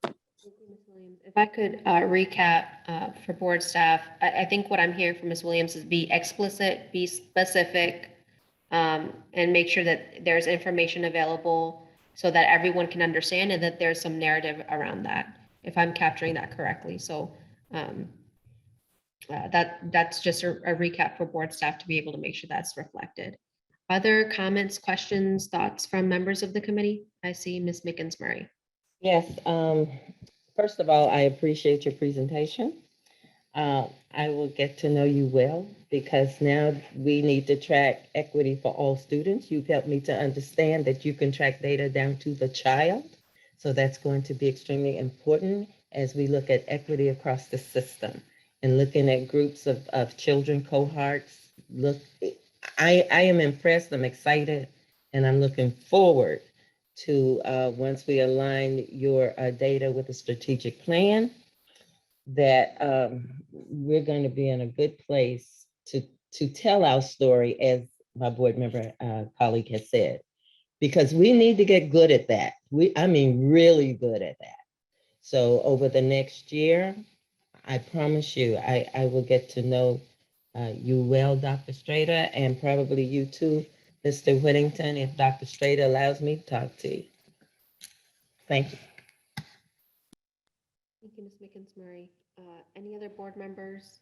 Thank you, Ms. Williams. If I could recap for board staff, I think what I'm hearing from Ms. Williams is be explicit, be specific, and make sure that there's information available so that everyone can understand and that there's some narrative around that, if I'm capturing that correctly. So that's just a recap for board staff to be able to make sure that's reflected. Other comments, questions, thoughts from members of the committee? I see Ms. Mickens-Murray. Yes, first of all, I appreciate your presentation. I will get to know you well because now we need to track equity for all students. You've helped me to understand that you can track data down to the child. So that's going to be extremely important as we look at equity across the system and looking at groups of children, cohorts. I am impressed, I'm excited, and I'm looking forward to once we align your data with the strategic plan, that we're going to be in a good place to tell our story, as my board member colleague has said, because we need to get good at that. I mean, really good at that. So over the next year, I promise you, I will get to know you well, Dr. Strader, and probably you too, Mr. Whittington, if Dr. Strader allows me to talk to you. Thank you. Thank you, Ms. Mickens-Murray. Any other board members?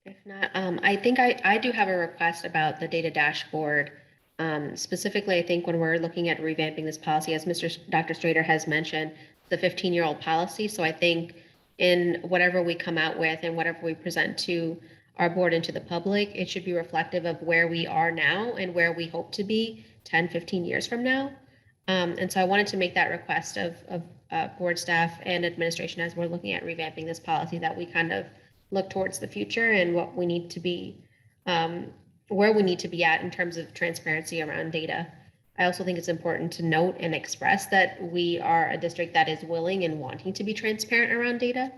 If not, I think I do have a request about the data dashboard. Specifically, I think when we're looking at revamping this policy, as Dr. Strader has mentioned, the 15-year-old policy. So I think in whatever we come out with and whatever we present to our board and to the public, it should be reflective of where we are now and where we hope to be 10, 15 years from now. And so I wanted to make that request of board staff and administration as we're looking at revamping this policy, that we kind of look towards the future and what we need to be, where we need to be at in terms of transparency around data. I also think it's important to note and express that we are a district that is willing and wanting to be transparent around data.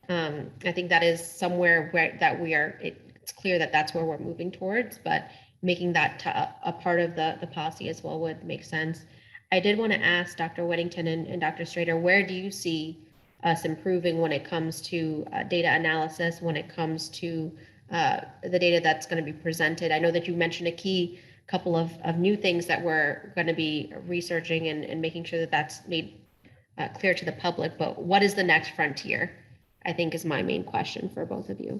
I think that is somewhere where that we are, it's clear that that's where we're moving towards, but making that a part of the policy as well would make sense. I did want to ask Dr. Whittington and Dr. Strader, where do you see us improving when it comes to data analysis, when it comes to the data that's going to be presented? I know that you mentioned a couple of new things that we're going to be researching and making sure that that's made clear to the public, but what is the next frontier, I think, is my main question for both of you.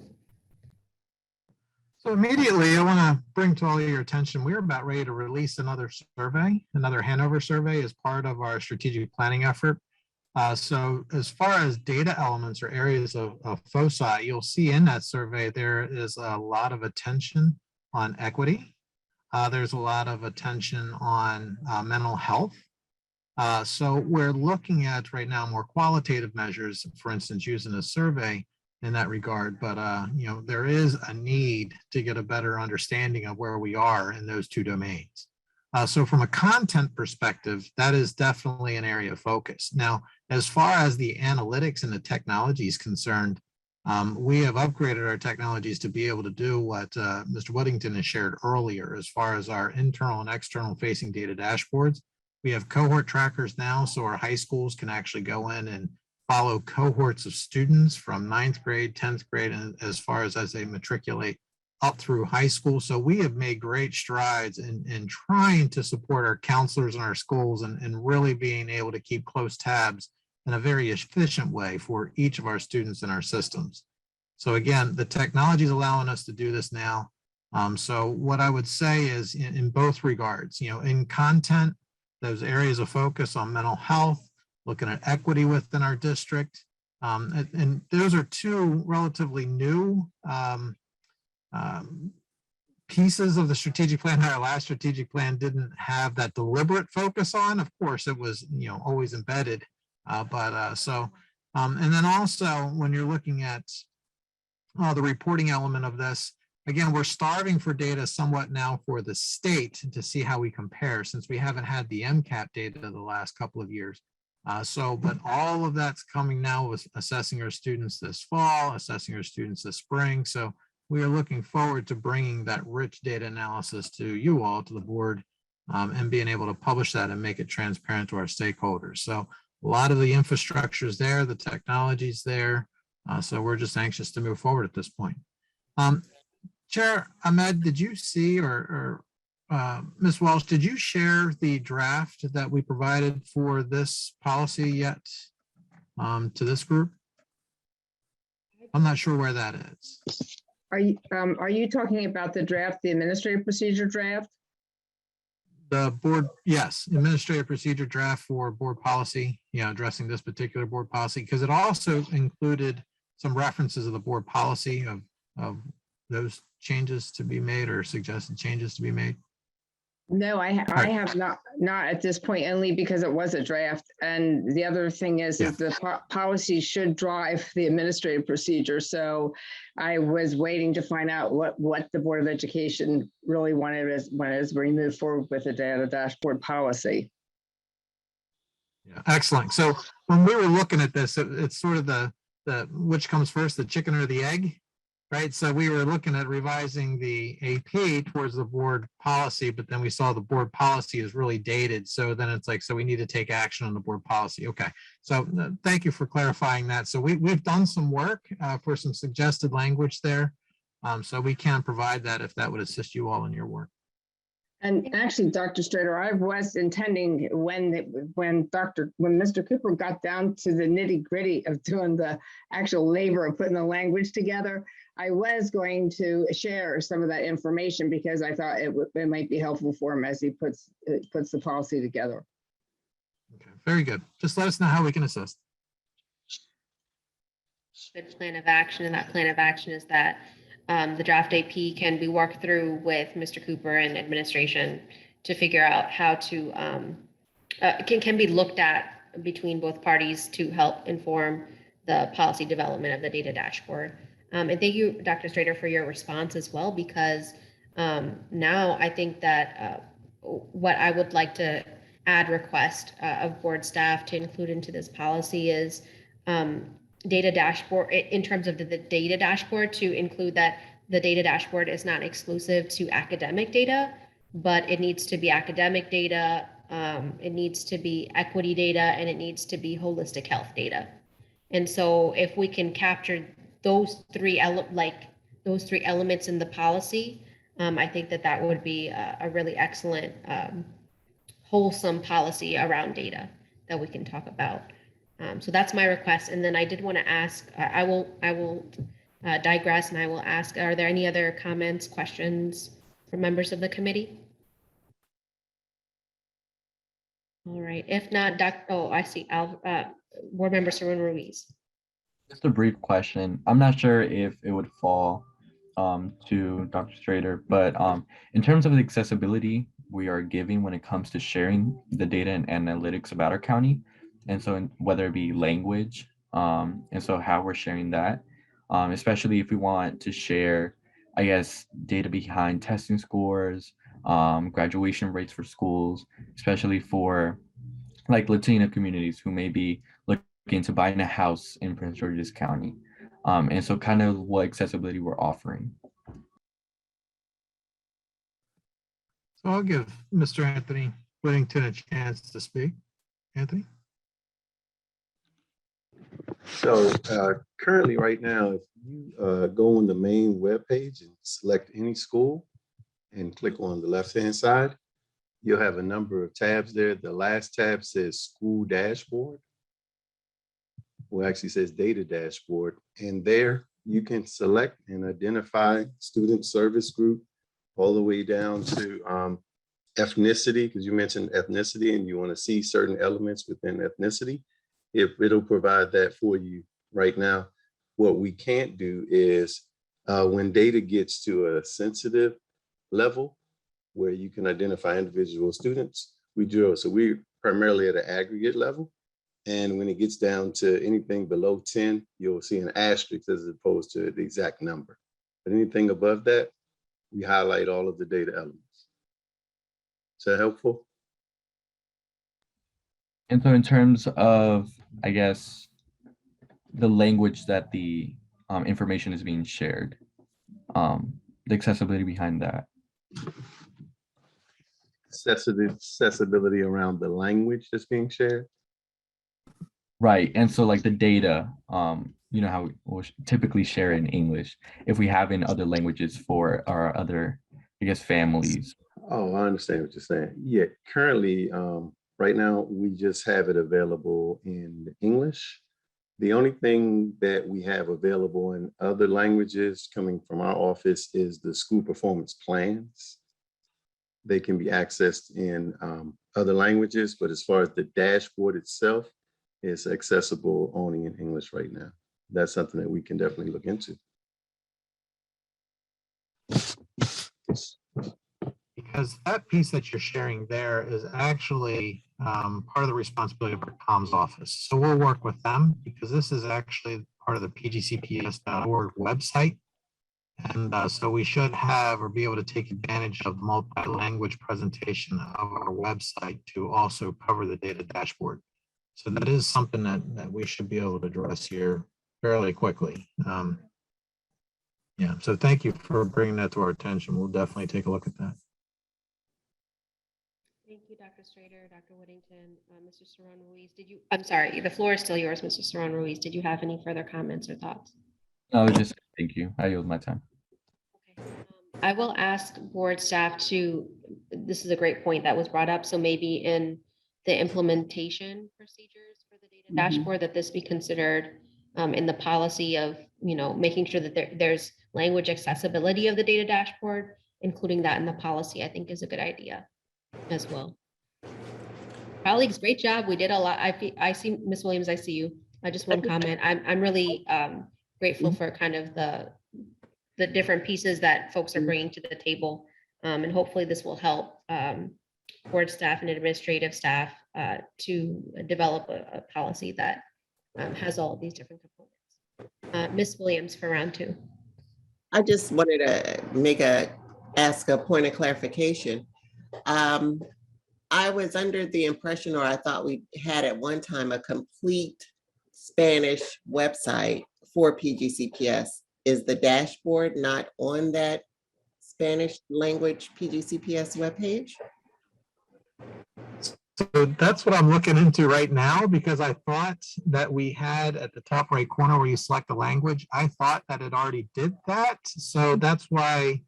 So immediately, I want to bring to all your attention, we're about ready to release another survey, another Hanover survey as part of our strategic planning effort. So as far as data elements or areas of foci, you'll see in that survey, there is a lot of attention on equity. There's a lot of attention on mental health. So we're looking at right now more qualitative measures, for instance, using a survey in that regard, but there is a need to get a better understanding of where we are in those two domains. So from a content perspective, that is definitely an area of focus. Now, as far as the analytics and the technology is concerned, we have upgraded our technologies to be able to do what Mr. Whittington has shared earlier as far as our internal and external facing data dashboards. We have cohort trackers now, so our high schools can actually go in and follow cohorts of students from 9th grade, 10th grade, and as far as they matriculate up through high school. So we have made great strides in trying to support our counselors in our schools and really being able to keep close tabs in a very efficient way for each of our students in our systems. So again, the technology is allowing us to do this now. So what I would say is in both regards, in content, those areas of focus on mental health, looking at equity within our district. And those are two relatively new pieces of the strategic plan. Our last strategic plan didn't have that deliberate focus on. Of course, it was always embedded, and then also when you're looking at the reporting element of this, again, we're starving for data somewhat now for the state to see how we compare, since we haven't had the MCAP data the last couple of years. But all of that's coming now with assessing our students this fall, assessing our students this spring. So we are looking forward to bringing that rich data analysis to you all, to the board, and being able to publish that and make it transparent to our stakeholders. So a lot of the infrastructure is there, the technology is there. So we're just anxious to move forward at this point. Chair Ahmed, did you see, or Ms. Walsh, did you share the draft that we provided for this policy yet to this group? I'm not sure where that is. Are you talking about the draft, the administrative procedure draft? The board, yes, administrative procedure draft for board policy, addressing this particular board policy, because it also included some references of the board policy of those changes to be made or suggested changes to be made. No, I have not at this point, only because it was a draft. And the other thing is the policy should drive the administrative procedure. So I was waiting to find out what the Board of Education really wanted as we move forward with the data dashboard policy. Yeah, excellent. So when we were looking at this, it's sort of the which comes first, the chicken or the egg, right? So we were looking at revising the AP towards the board policy, but then we saw the board policy is really dated. So then it's like, so we need to take action on the board policy. Okay. So thank you for clarifying that. So we've done some work for some suggested language there. So we can provide that if that would assist you all in your work. And actually, Dr. Strader, I was intending when Mr. Cooper got down to the nitty gritty of doing the actual labor of putting the language together, I was going to share some of that information because I thought it might be helpful for him as he puts the policy together. Okay, very good. Just let us know how we can assist. Good plan of action, and that plan of action is that the draft AP can be worked through with Mr. Cooper and administration to figure out how to, can be looked at between both parties to help inform the policy development of the data dashboard. And thank you, Dr. Strader, for your response as well, because now I think that what I would like to request of board staff to include into this policy is data dashboard, in terms of the data dashboard, to include that the data dashboard is not exclusive to academic data, but it needs to be academic data, it needs to be equity data, and it needs to be holistic health data. And so if we can capture those three elements in the policy, I think that would be a really excellent, wholesome policy around data that we can talk about. So that's my request. And then I did want to ask, I will digress, and I will ask, are there any other comments, questions from members of the committee? All right, if not, I see Board Member Saron Ruiz. Just a brief question. I'm not sure if it would fall to Dr. Strader, but in terms of the accessibility we are giving when it comes to sharing the data and analytics about our county, and so whether it be language, and so how we're sharing that, especially if we want to share, I guess, data behind testing scores, graduation rates for schools, especially for like Latino communities who may be looking to buying a house in Prince George's County. And so kind of what accessibility we're offering. So I'll give Mr. Anthony Whittington a chance to speak. Anthony? So currently right now, if you go on the main webpage and select any school and click on the left-hand side, you'll have a number of tabs there. The last tab says School Dashboard. Well, actually says Data Dashboard. And there you can select and identify student service group all the way down to ethnicity, because you mentioned ethnicity and you want to see certain elements within ethnicity. If it'll provide that for you right now. What we can't do is when data gets to a sensitive level where you can identify individual students, we do. So we're primarily at an aggregate level. And when it gets down to anything below 10, you'll see an asterisk as opposed to the exact number. But anything above that, we highlight all of the data elements. Is that helpful? And so in terms of, I guess, the language that the information is being shared, the accessibility behind that. Accessibility around the language that's being shared. Right. And so like the data, you know, how we'll typically share in English, if we have in other languages for our other, I guess, families. Oh, I understand what you're saying. Yeah, currently, right now, we just have it available in English. The only thing that we have available in other languages coming from our office is the school performance plans. They can be accessed in other languages, but as far as the dashboard itself, it's accessible only in English right now. That's something that we can definitely look into. Because that piece that you're sharing there is actually part of the responsibility of our comms office. So we'll work with them because this is actually part of the pgcps.org website. And so we should have or be able to take advantage of the multi-language presentation of our website to also cover the data dashboard. So that is something that we should be able to address here fairly quickly. Yeah, so thank you for bringing that to our attention. We'll definitely take a look at that. Thank you, Dr. Strader, Dr. Whittington, Mr. Saron Ruiz. I'm sorry, the floor is still yours, Mr. Saron Ruiz. Did you have any further comments or thoughts? No, just thank you. I yield my time. Okay. I will ask board staff this is a great point that was brought up. So maybe in the implementation procedures for the data dashboard, that this be considered in the policy of, making sure that there's language accessibility of the data dashboard, including that in the policy, I think is a good idea as well. Colleagues, great job. We did a lot. I see Ms. Williams, I see you. I just want to comment. I'm really grateful for kind of the different pieces that folks are bringing to the table. And hopefully this will help board staff and administrative staff to develop a policy that has all of these different components. Ms. Williams for round 2. I just wanted to ask a point of clarification. I was under the impression, or I thought we had at one time, a complete Spanish website for PGCPS. Is the dashboard not on that Spanish language PGCPS webpage? So that's what I'm looking into right now, because I thought that we had at the top right corner where you select the language, I thought that it already did that. So that's why,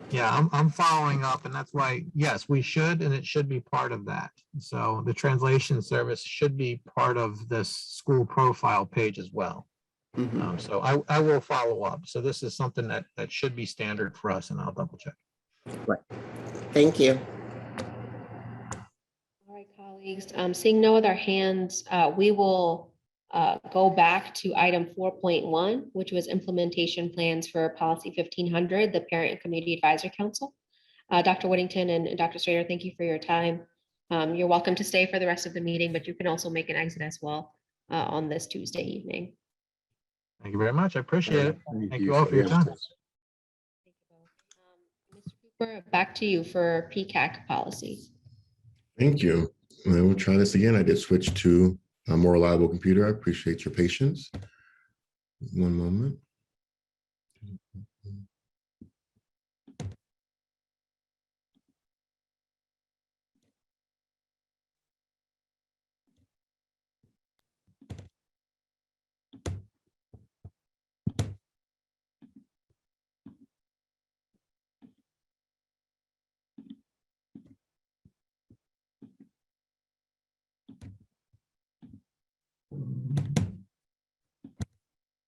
yeah, I'm following up, and that's why, yes, we should, and it should be part of that. So the translation service should be part of this school profile page as well. So I will follow up. So this is something that should be standard for us, and I'll double check. Right. Thank you. All right, colleagues, seeing no other hands, we will go back to item 4.1, which was implementation plans for policy 1500, the Parent and Community Advisory Council. Dr. Whittington and Dr. Strader, thank you for your time. You're welcome to stay for the rest of the meeting, but you can also make an exit as well on this Tuesday evening. Thank you very much. I appreciate it. Thank you all for your time. Mr. Cooper, back to you for PCAC policy. Thank you. And we'll try this again. I did switch to a more reliable computer. I appreciate your patience. One moment.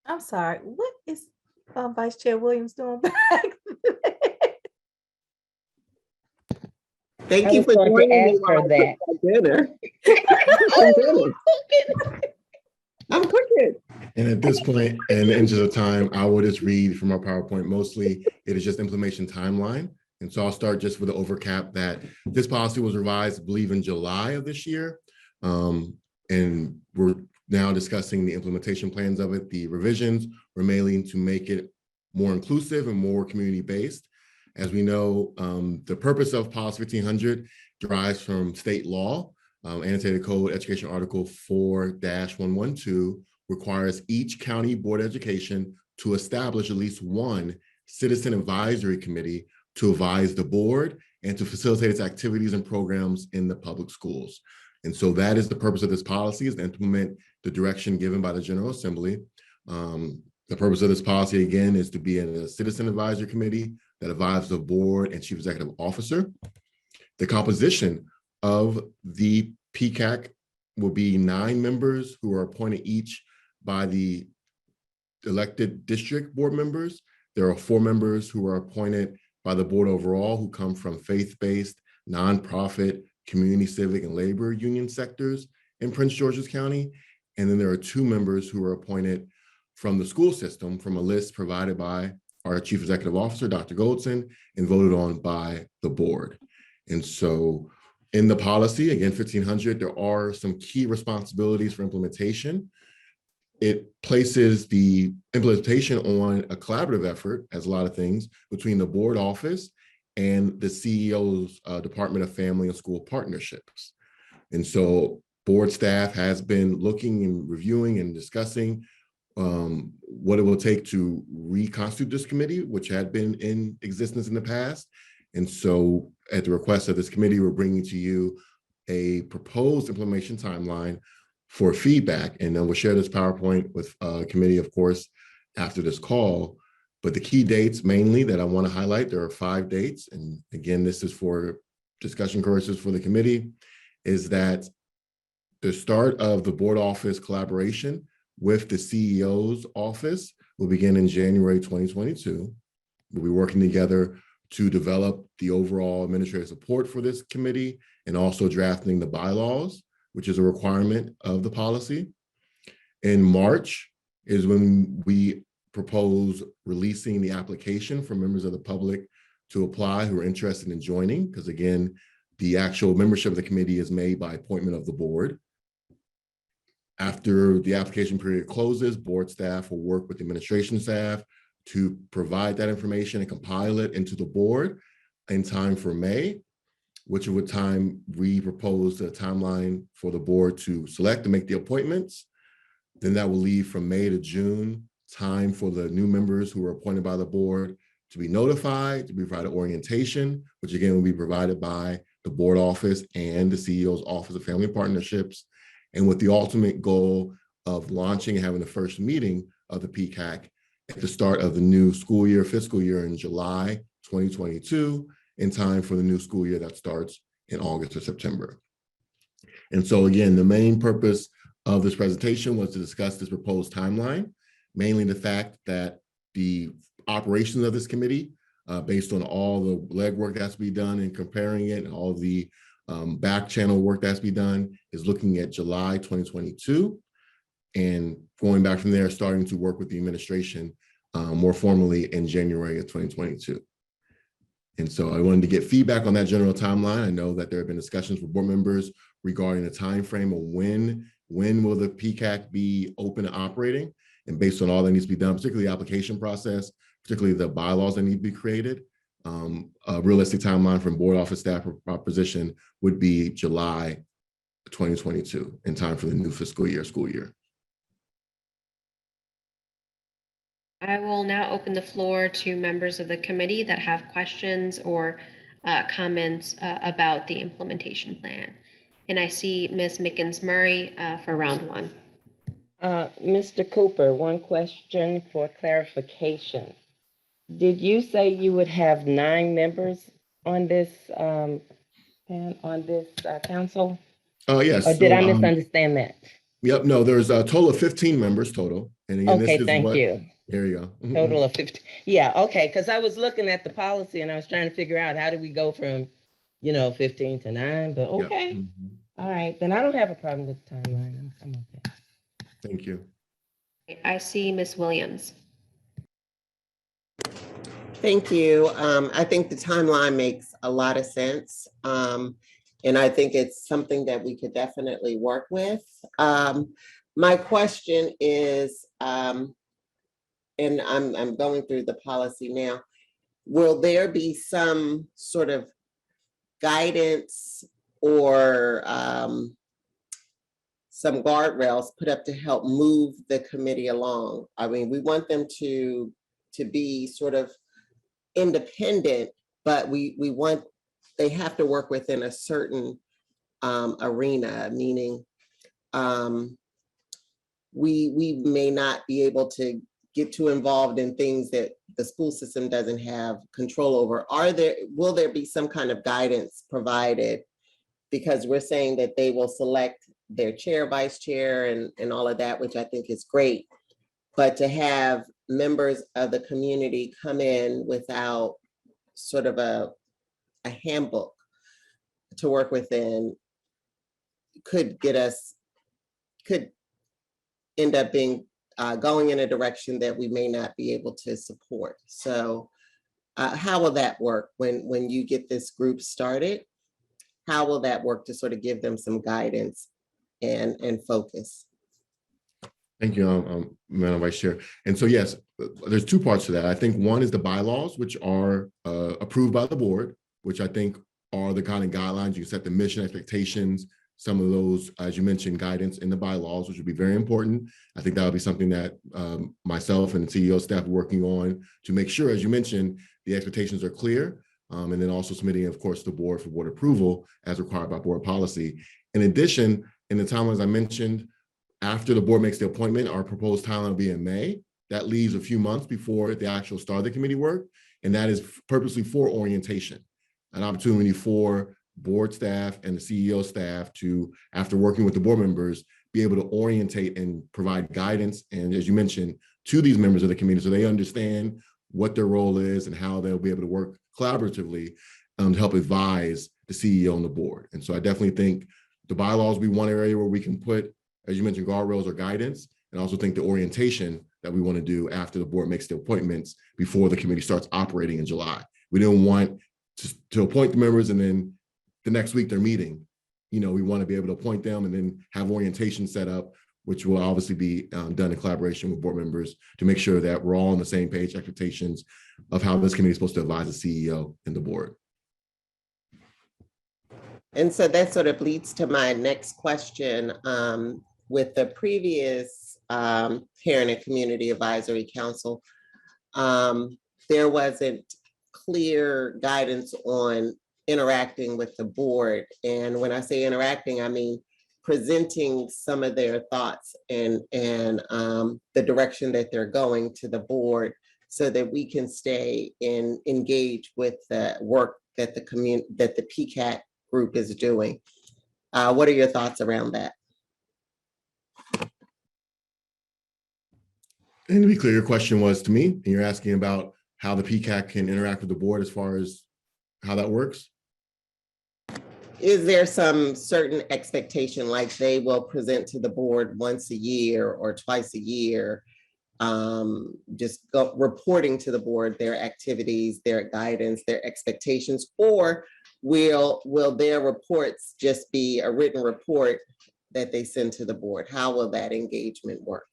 I'm sorry, what is Vice Chair Williams doing back? Thank you for joining me while I cook my dinner. I'm cooking. And at this point, and in the interest of time, I will just read from our PowerPoint. Mostly, it is just implementation timeline. And so I'll start just with the overcap that this policy was revised, I believe, in July of this year. And we're now discussing the implementation plans of it. The revisions were mainly to make it more inclusive and more community-based. As we know, the purpose of Policy 1500 derives from state law. Annotated Code Education Article 4-112 requires each county board of education to establish at least one citizen advisory committee to advise the board and to facilitate its activities and programs in the public schools. And so that is the purpose of this policy, is to implement the direction given by the General Assembly. The purpose of this policy, again, is to be in a citizen advisory committee that advises the board and chief executive officer. The composition of the PCAC will be 9 members who are appointed each by the elected district board members. There are 4 members who are appointed by the board overall who come from faith-based, nonprofit, community, civic, and labor union sectors in Prince George's County. And then there are 2 members who are appointed from the school system from a list provided by our chief executive officer, Dr. Goldson, and voted on by the board. And so in the policy, again, 1500, there are some key responsibilities for implementation. It places the implementation on a collaborative effort, as a lot of things, between the board office and the CEO's Department of Family and School Partnerships. And so board staff has been looking and reviewing and discussing what it will take to reconstitute this committee, which had been in existence in the past. And so at the request of this committee, we're bringing to you a proposed implementation timeline for feedback. And then we'll share this PowerPoint with committee, of course, after this call. But the key dates mainly that I want to highlight, there are 5 dates. And again, this is for discussion purposes for the committee, is that the start of the board office collaboration with the CEO's office will begin in January 2022. We'll be working together to develop the overall administrative support for this committee and also drafting the bylaws, which is a requirement of the policy. In March is when we propose releasing the application for members of the public to apply who are interested in joining, because again, the actual membership of the committee is made by appointment of the board. After the application period closes, board staff will work with the administration staff to provide that information and compile it into the board in time for May, which is what time we propose the timeline for the board to select and make the appointments. Then that will leave from May to June, time for the new members who are appointed by the board to be notified, to be provided orientation, which again will be provided by the board office and the CEO's Office of Family Partnerships, and with the ultimate goal of launching and having the first meeting of the PCAC at the start of the new school year, fiscal year in July 2022, in time for the new school year that starts in August or September. And so again, the main purpose of this presentation was to discuss this proposed timeline, mainly the fact that the operations of this committee, based on all the legwork that's to be done and comparing it and all the back channel work that's to be done, is looking at July 2022 and going back from there, starting to work with the administration more formally in January of 2022. And so I wanted to get feedback on that general timeline. I know that there have been discussions with board members regarding the time frame of when will the PCAC be open and operating. And based on all that needs to be done, particularly the application process, particularly the bylaws that need to be created, a realistic timeline from board office staff proposition would be July 2022 in time for the new fiscal year, school year. I will now open the floor to members of the committee that have questions or comments about the implementation plan. And I see Ms. Mickens Murray for round 1. Mr. Cooper, one question for clarification. Did you say you would have 9 members on this council? Yes. Or did I misunderstand that? Yep, no, there's a total of 15 members total. And again, Okay, this is thank you. There you go. Total of 15. Yeah, okay, because I was looking at the policy and I was trying to figure out how did we go from, 15 to 9, but okay. Yep. All right, then I don't have a problem with the timeline. I'm okay. Thank you. I see Ms. Williams. Thank you. I think the timeline makes a lot of sense. And I think it's something that we could definitely work with. My question is, and I'm going through the policy now, will there be some sort of guidance or some guardrails put up to help move the committee along. I mean, we want them to be sort of independent, but we want, they have to work within a certain arena, meaning we may not be able to get too involved in things that the school system doesn't have control over. Will there be some kind of guidance provided? Because we're saying that they will select their chair, vice chair, and all of that, which I think is great. But to have members of the community come in without sort of a handbook to work within could end up being going in a direction that we may not be able to support. So how will that work when you get this group started? How will that work to sort of give them some guidance and focus? Thank you, Madam Vice Chair. And so, yes, there's two parts to that. I think one is the bylaws, which are approved by the board, which I think are the kind of guidelines. You set the mission expectations, some of those, as you mentioned, guidance in the bylaws, which would be very important. I think that would be something that myself and the CEO staff are working on to make sure, as you mentioned, the expectations are clear. And then also submitting, of course, the board for board approval as required by board policy. In addition, in the timelines I mentioned, after the board makes the appointment, our proposed timeline will be in May. That leaves a few months before the actual start of the committee work. And that is purposely for orientation, an opportunity for board staff and the CEO staff to, after working with the board members, be able to orientate and provide guidance. And as you mentioned, to these members of the committee, so they understand what their role is and how they'll be able to work collaboratively to help advise the CEO and the board. And so I definitely think the bylaws will be one area where we can put, as you mentioned, guardrails or guidance, and also think the orientation that we want to do after the board makes the appointments before the committee starts operating in July. We don't want to appoint the members and then the next week they're meeting. You know, we want to be able to appoint them and then have orientation set up, which will obviously be done in collaboration with board members to make sure that we're all on the same page, expectations of how this committee is supposed to advise the CEO and the board. And so that sort of leads to my next question. With the previous Parent and Community Advisory Council, there wasn't clear guidance on interacting with the board. And when I say interacting, I mean presenting some of their thoughts and the direction that they're going to the board so that we can stay engaged with the work that the PCAT group is doing. What are your thoughts around that? And to be clear, your question was to me, and you're asking about how the PCAT can interact with the board as far as how that works? Is there some certain expectation, like they will present to the board once a year or twice a year, reporting to the board their activities, their guidance, their expectations, or will their reports just be a written report that they send to the board? How will that engagement work?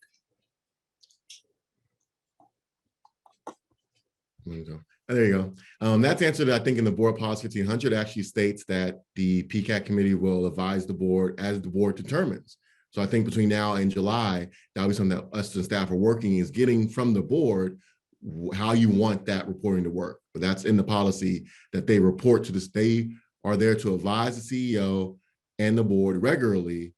There you go. That's answered, I think, in the board policy 1500 actually states that the PCAT committee will advise the board as the board determines. So I think between now and July, that'll be something that us and staff are working is getting from the board how you want that reporting to work. But that's in the policy that they report to this. They are there to advise the CEO and the board regularly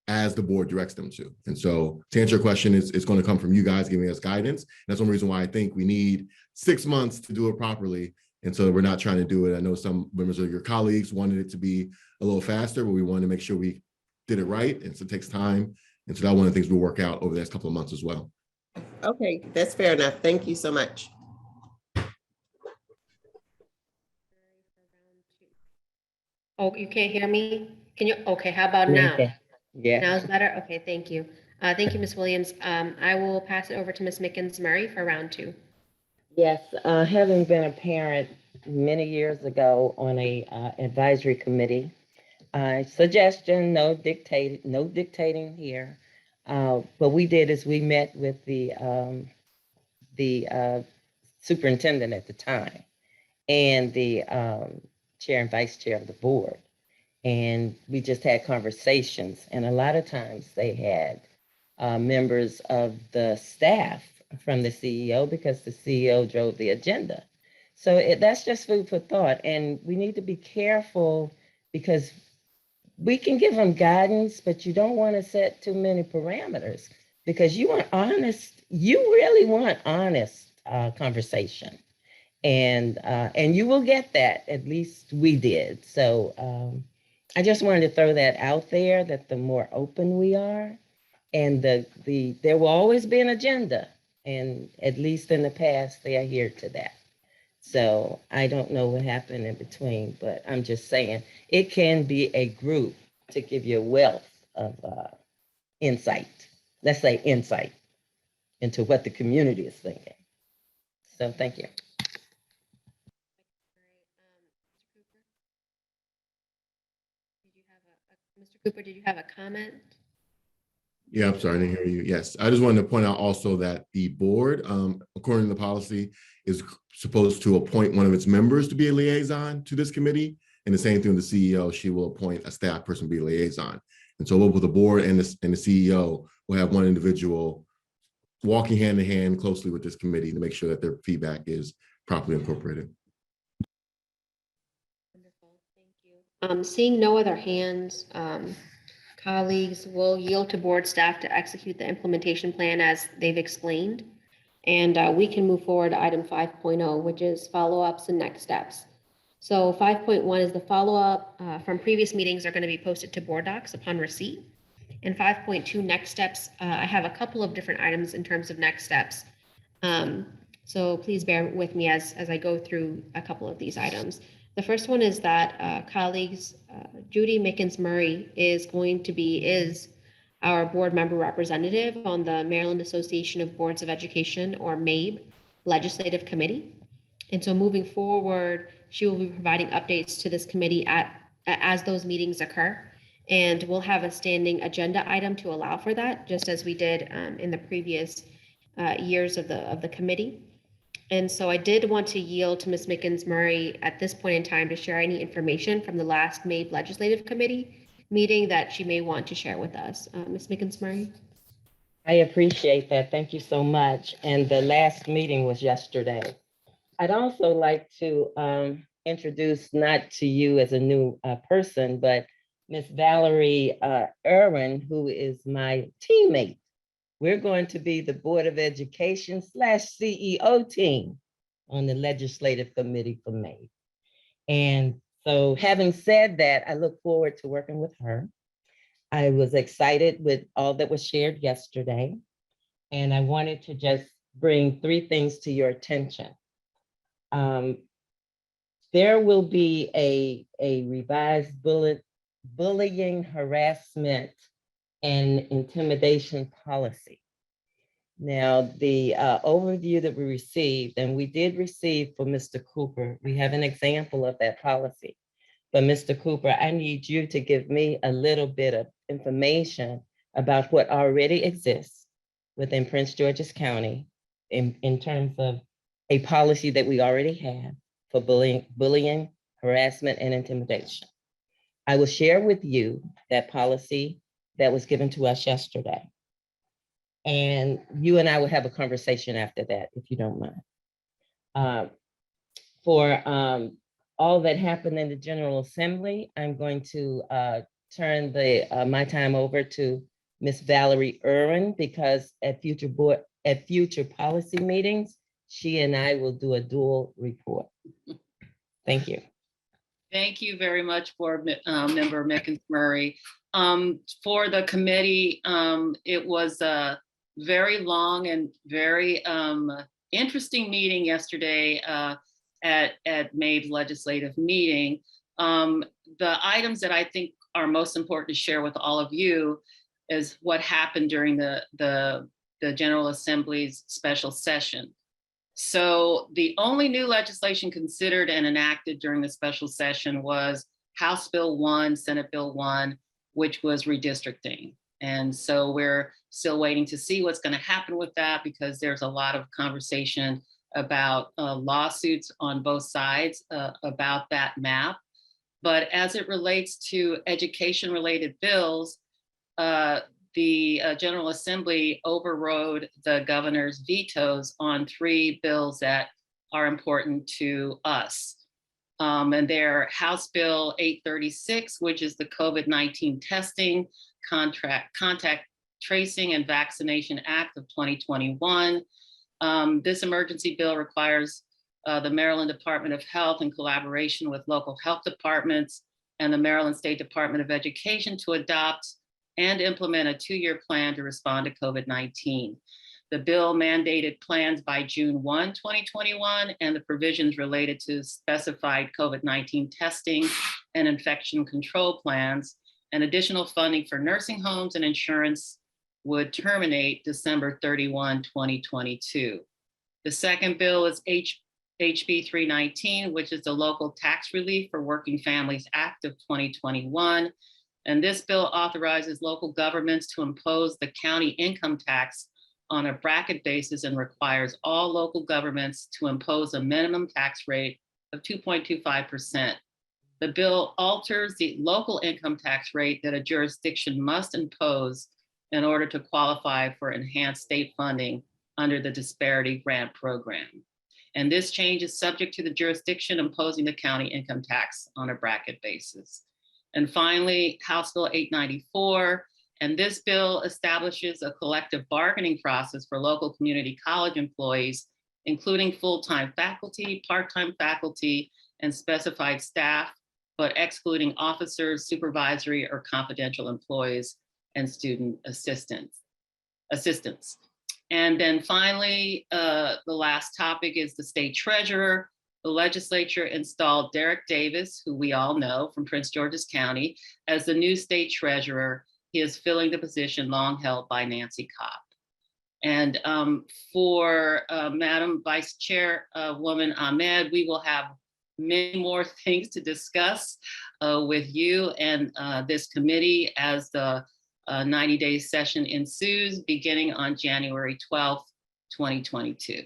as the board directs them to. And so to answer your question, it's going to come from you guys giving us guidance. And that's one reason why I think we need 6 months to do it properly. And so we're not trying to do it. I know some members of your colleagues wanted it to be a little faster, but we wanted to make sure we did it right. And so it takes time. And so that's one of the things we'll work out over the next couple of months as well. Okay, that's fair enough. Thank you so much. Oh, you can't hear me? Can you? Okay, how about now? Yeah. Now it's better? Okay, thank you. Thank you, Ms. Williams. I will pass it over to Ms. Mickens Murray for round 2. Yes, having been a parent many years ago on a advisory committee, suggestion, no dictating here. What we did is we met with the superintendent at the time and the chair and vice chair of the board. And we just had conversations. And a lot of times they had members of the staff from the CEO because the CEO drove the agenda. So that's just food for thought. And we need to be careful because we can give them guidance, but you don't want to set too many parameters because you want honest, you really want honest conversation. And you will get that, at least we did. So I just wanted to throw that out there, that the more open we are, and there will always be an agenda, and at least in the past, they adhere to that. So I don't know what happened in between, but I'm just saying, it can be a group to give you a wealth of insight, let's say insight into what the community is thinking. So thank you. Mr. Cooper, did you have a comment? Yeah, I'm sorry, I didn't hear you. Yes, I just wanted to point out also that the board, according to the policy, is supposed to appoint one of its members to be a liaison to this committee. And the same thing with the CEO, she will appoint a staff person to be a liaison. And so both the board and the CEO will have one individual walking hand in hand closely with this committee to make sure that their feedback is properly incorporated. Wonderful, thank you. Seeing no other hands, colleagues will yield to board staff to execute the implementation plan as they've explained. And we can move forward to item 5.0, which is follow-ups and next steps. So 5.1 is the follow-up from previous meetings are going to be posted to board docs upon receipt. And 5.2 next steps, I have a couple of different items in terms of next steps. So please bear with me as I go through a couple of these items. The first one is that colleagues, Judy Mickens-Murray is our board member representative on the Maryland Association of Boards of Education, or MABE, Legislative Committee. And so moving forward, she will be providing updates to this committee as those meetings occur. And we'll have a standing agenda item to allow for that, just as we did in the previous years of the committee. And so I did want to yield to Ms. Mickens-Murray at this point in time to share any information from the last MABE Legislative Committee meeting that she may want to share with us. Ms. Mickens-Murray? I appreciate that. Thank you so much. And the last meeting was yesterday. I'd also like to introduce, not to you as a new person, but Ms. Valerie Irwin, who is my teammate. We're going to be the Board of Education / CEO team on the Legislative Committee for MABE. And so having said that, I look forward to working with her. I was excited with all that was shared yesterday. And I wanted to just bring 3 things to your attention. There will be a revised bullying, harassment, and intimidation policy. Now, the overview that we received, and we did receive for Mr. Cooper, we have an example of that policy. But Mr. Cooper, I need you to give me a little bit of information about what already exists within Prince George's County in terms of a policy that we already have for bullying, harassment, and intimidation. I will share with you that policy that was given to us yesterday. And you and I will have a conversation after that, if you don't mind. For all that happened in the General Assembly, I'm going to turn my time over to Ms. Valerie Irwin, because at future policy meetings, she and I will do a dual report. Thank you. Thank you very much, Board Member Mickens-Murray. For the committee, it was a very long and very interesting meeting yesterday at MABE's legislative meeting. The items that I think are most important to share with all of you is what happened during the General Assembly's special session. So the only new legislation considered and enacted during the special session was House Bill 1, Senate Bill 1, which was redistricting. And so we're still waiting to see what's going to happen with that, because there's a lot of conversation about lawsuits on both sides about that map. But as it relates to education-related bills, the General Assembly overrode the governor's vetoes on 3 bills that are important to us. And they're House Bill 836, which is the COVID-19 testing, contact tracing and vaccination act of 2021. This emergency bill requires the Maryland Department of Health in collaboration with local health departments and the Maryland State Department of Education to adopt and implement a 2-year plan to respond to COVID-19. The bill mandated plans by June 1, 2021, and the provisions related to specified COVID-19 testing and infection control plans and additional funding for nursing homes and insurance would terminate December 31, 2022. The second bill is HB 319, which is the Local Tax Relief for Working Families Act of 2021. And this bill authorizes local governments to impose the county income tax on a bracket basis and requires all local governments to impose a minimum tax rate of 2.25%. The bill alters the local income tax rate that a jurisdiction must impose in order to qualify for enhanced state funding under the Disparity Grant Program. And this change is subject to the jurisdiction imposing the county income tax on a bracket basis. And finally, House Bill 894, and this bill establishes a collective bargaining process for local community college employees, including full-time faculty, part-time faculty, and specified staff, but excluding officers, supervisory or confidential employees, and student assistants. And then finally, the last topic is the state treasurer. The legislature installed Derek Davis, who we all know from Prince George's County, as the new state treasurer. He is filling the position long held by Nancy Kopp. And for Madam Vice Chairwoman Ahmed, we will have many more things to discuss with you and this committee as the 90-day session ensues, beginning on January 12th, 2022.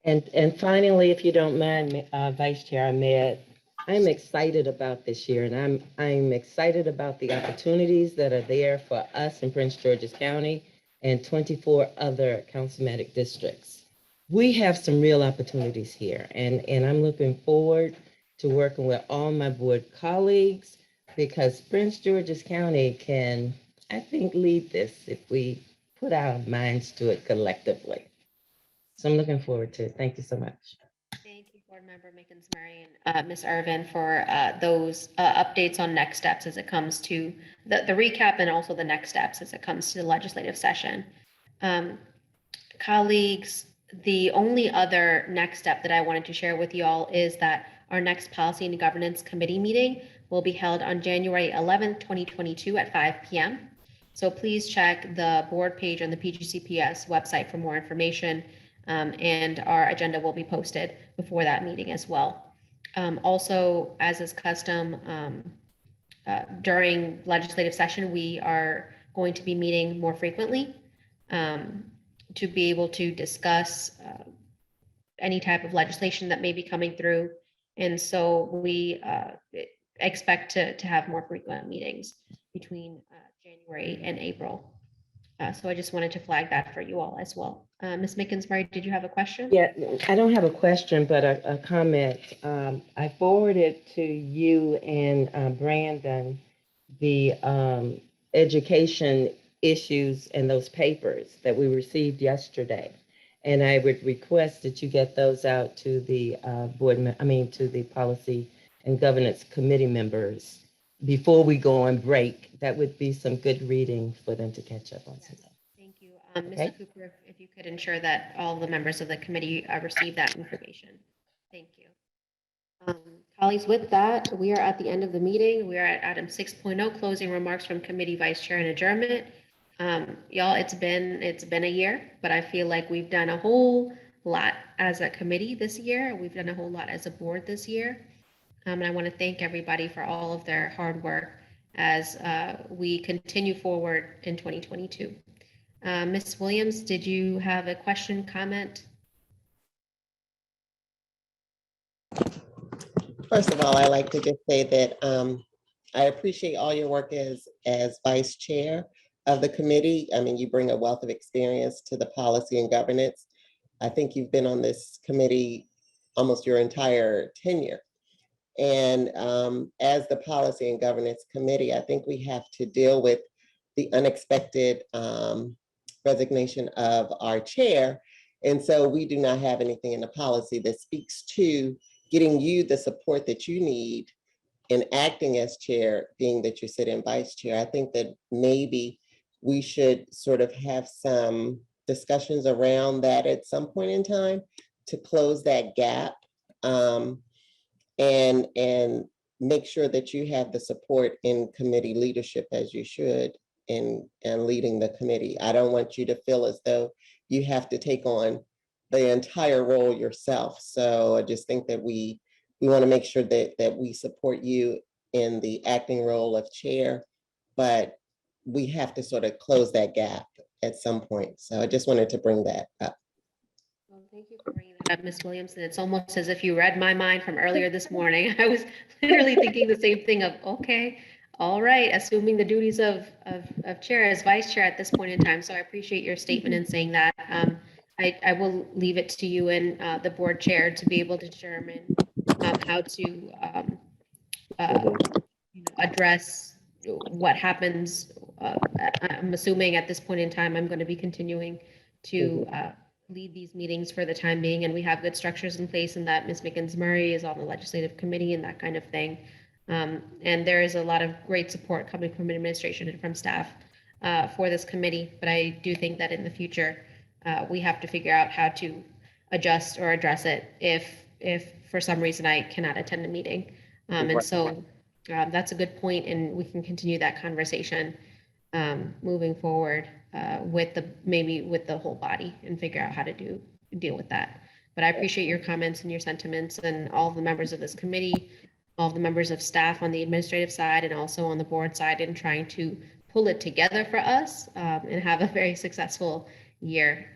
And finally, if you don't mind, Vice Chair Ahmed, I'm excited about this year, and I'm excited about the opportunities that are there for us in Prince George's County and 24 other councilmatic districts. We have some real opportunities here, and I'm looking forward to working with all my board colleagues, because Prince George's County can, I think, lead this if we put our minds to it collectively. So I'm looking forward to it. Thank you so much. Thank you, Board Member Mickens-Murray and Ms. Irvin for those updates on next steps as it comes to the recap and also the next steps as it comes to the legislative session. Colleagues, the only other next step that I wanted to share with you all is that our next Policy and Governance Committee meeting will be held on January 11th, 2022 at 5 p.m. So please check the board page on the PGCPS website for more information. And our agenda will be posted before that meeting as well. Also, as is custom, during legislative session, we are going to be meeting more frequently to be able to discuss any type of legislation that may be coming through. And so we expect to have more frequent meetings between January and April. So I just wanted to flag that for you all as well. Ms. Mickens-Murray, did you have a question? Yeah, I don't have a question, but a comment. I forwarded to you and Brandon the education issues and those papers that we received yesterday. And I would request that you get those out to the to the Policy and Governance Committee members before we go on break. That would be some good reading for them to catch up on something. Thank you. Okay. Mr. Cooper, if you could ensure that all the members of the committee receive that information. Thank you. Colleagues, with that, we are at the end of the meeting. We are at item 6.0, closing remarks from committee vice chair and adjournment. Y'all, it's been a year, but I feel like we've done a whole lot as a committee this year. We've done a whole lot as a board this year. And I want to thank everybody for all of their hard work as we continue forward in 2022. Ms. Williams, did you have a question, comment? First of all, I like to just say that I appreciate all your work as vice chair of the committee. I mean, you bring a wealth of experience to the policy and governance. I think you've been on this committee almost your entire tenure. And as the policy and governance committee, I think we have to deal with the unexpected resignation of our chair. And so we do not have anything in the policy that speaks to getting you the support that you need in acting as chair, being that you sit in vice chair. I think that maybe we should sort of have some discussions around that at some point in time to close that gap, and make sure that you have the support in committee leadership as you should in leading the committee. I don't want you to feel as though you have to take on the entire role yourself. So I just think that we want to make sure that we support you in the acting role of chair, but we have to sort of close that gap at some point. So I just wanted to bring that up. Well, thank you for bringing that up, Ms. Williamson. It's almost as if you read my mind from earlier this morning. I was literally thinking the same thing of, okay, all right, assuming the duties of chair as vice chair at this point in time. So I appreciate your statement in saying that. I will leave it to you and the board chair to be able to determine how to address what happens. I'm assuming at this point in time, I'm going to be continuing to lead these meetings for the time being, and we have good structures in place, and that Ms. Mickens Murray is on the legislative committee and that kind of thing. And there is a lot of great support coming from administration and from staff for this committee. But I do think that in the future, we have to figure out how to adjust or address it if for some reason I cannot attend a meeting. And so that's a good point, and we can continue that conversation moving forward with the whole body and figure out how to deal with that. But I appreciate your comments and your sentiments, and all of the members of this committee, all of the members of staff on the administrative side and also on the board side, in trying to pull it together for us and have a very successful year.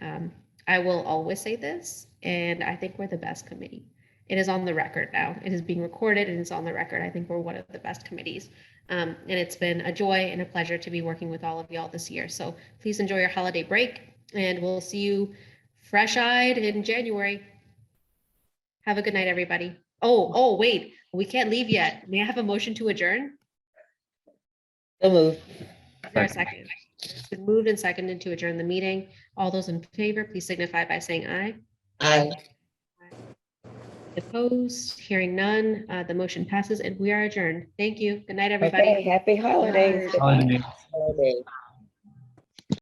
I will always say this, and I think we're the best committee. It is on the record now. It is being recorded and it's on the record. I think we're one of the best committees. And it's been a joy and a pleasure to be working with all of y'all this year. So please enjoy your holiday break, and we'll see you fresh-eyed in January. Have a good night, everybody. Oh, wait, we can't leave yet. May I have a motion to adjourn? So moved. Is there a second? It's been moved and seconded to adjourn the meeting. All those in favor, please signify by saying aye. Aye. Opposed, hearing none, the motion passes and we are adjourned. Thank you. Good night, everybody. Okay, happy holidays. Holiday. Holiday.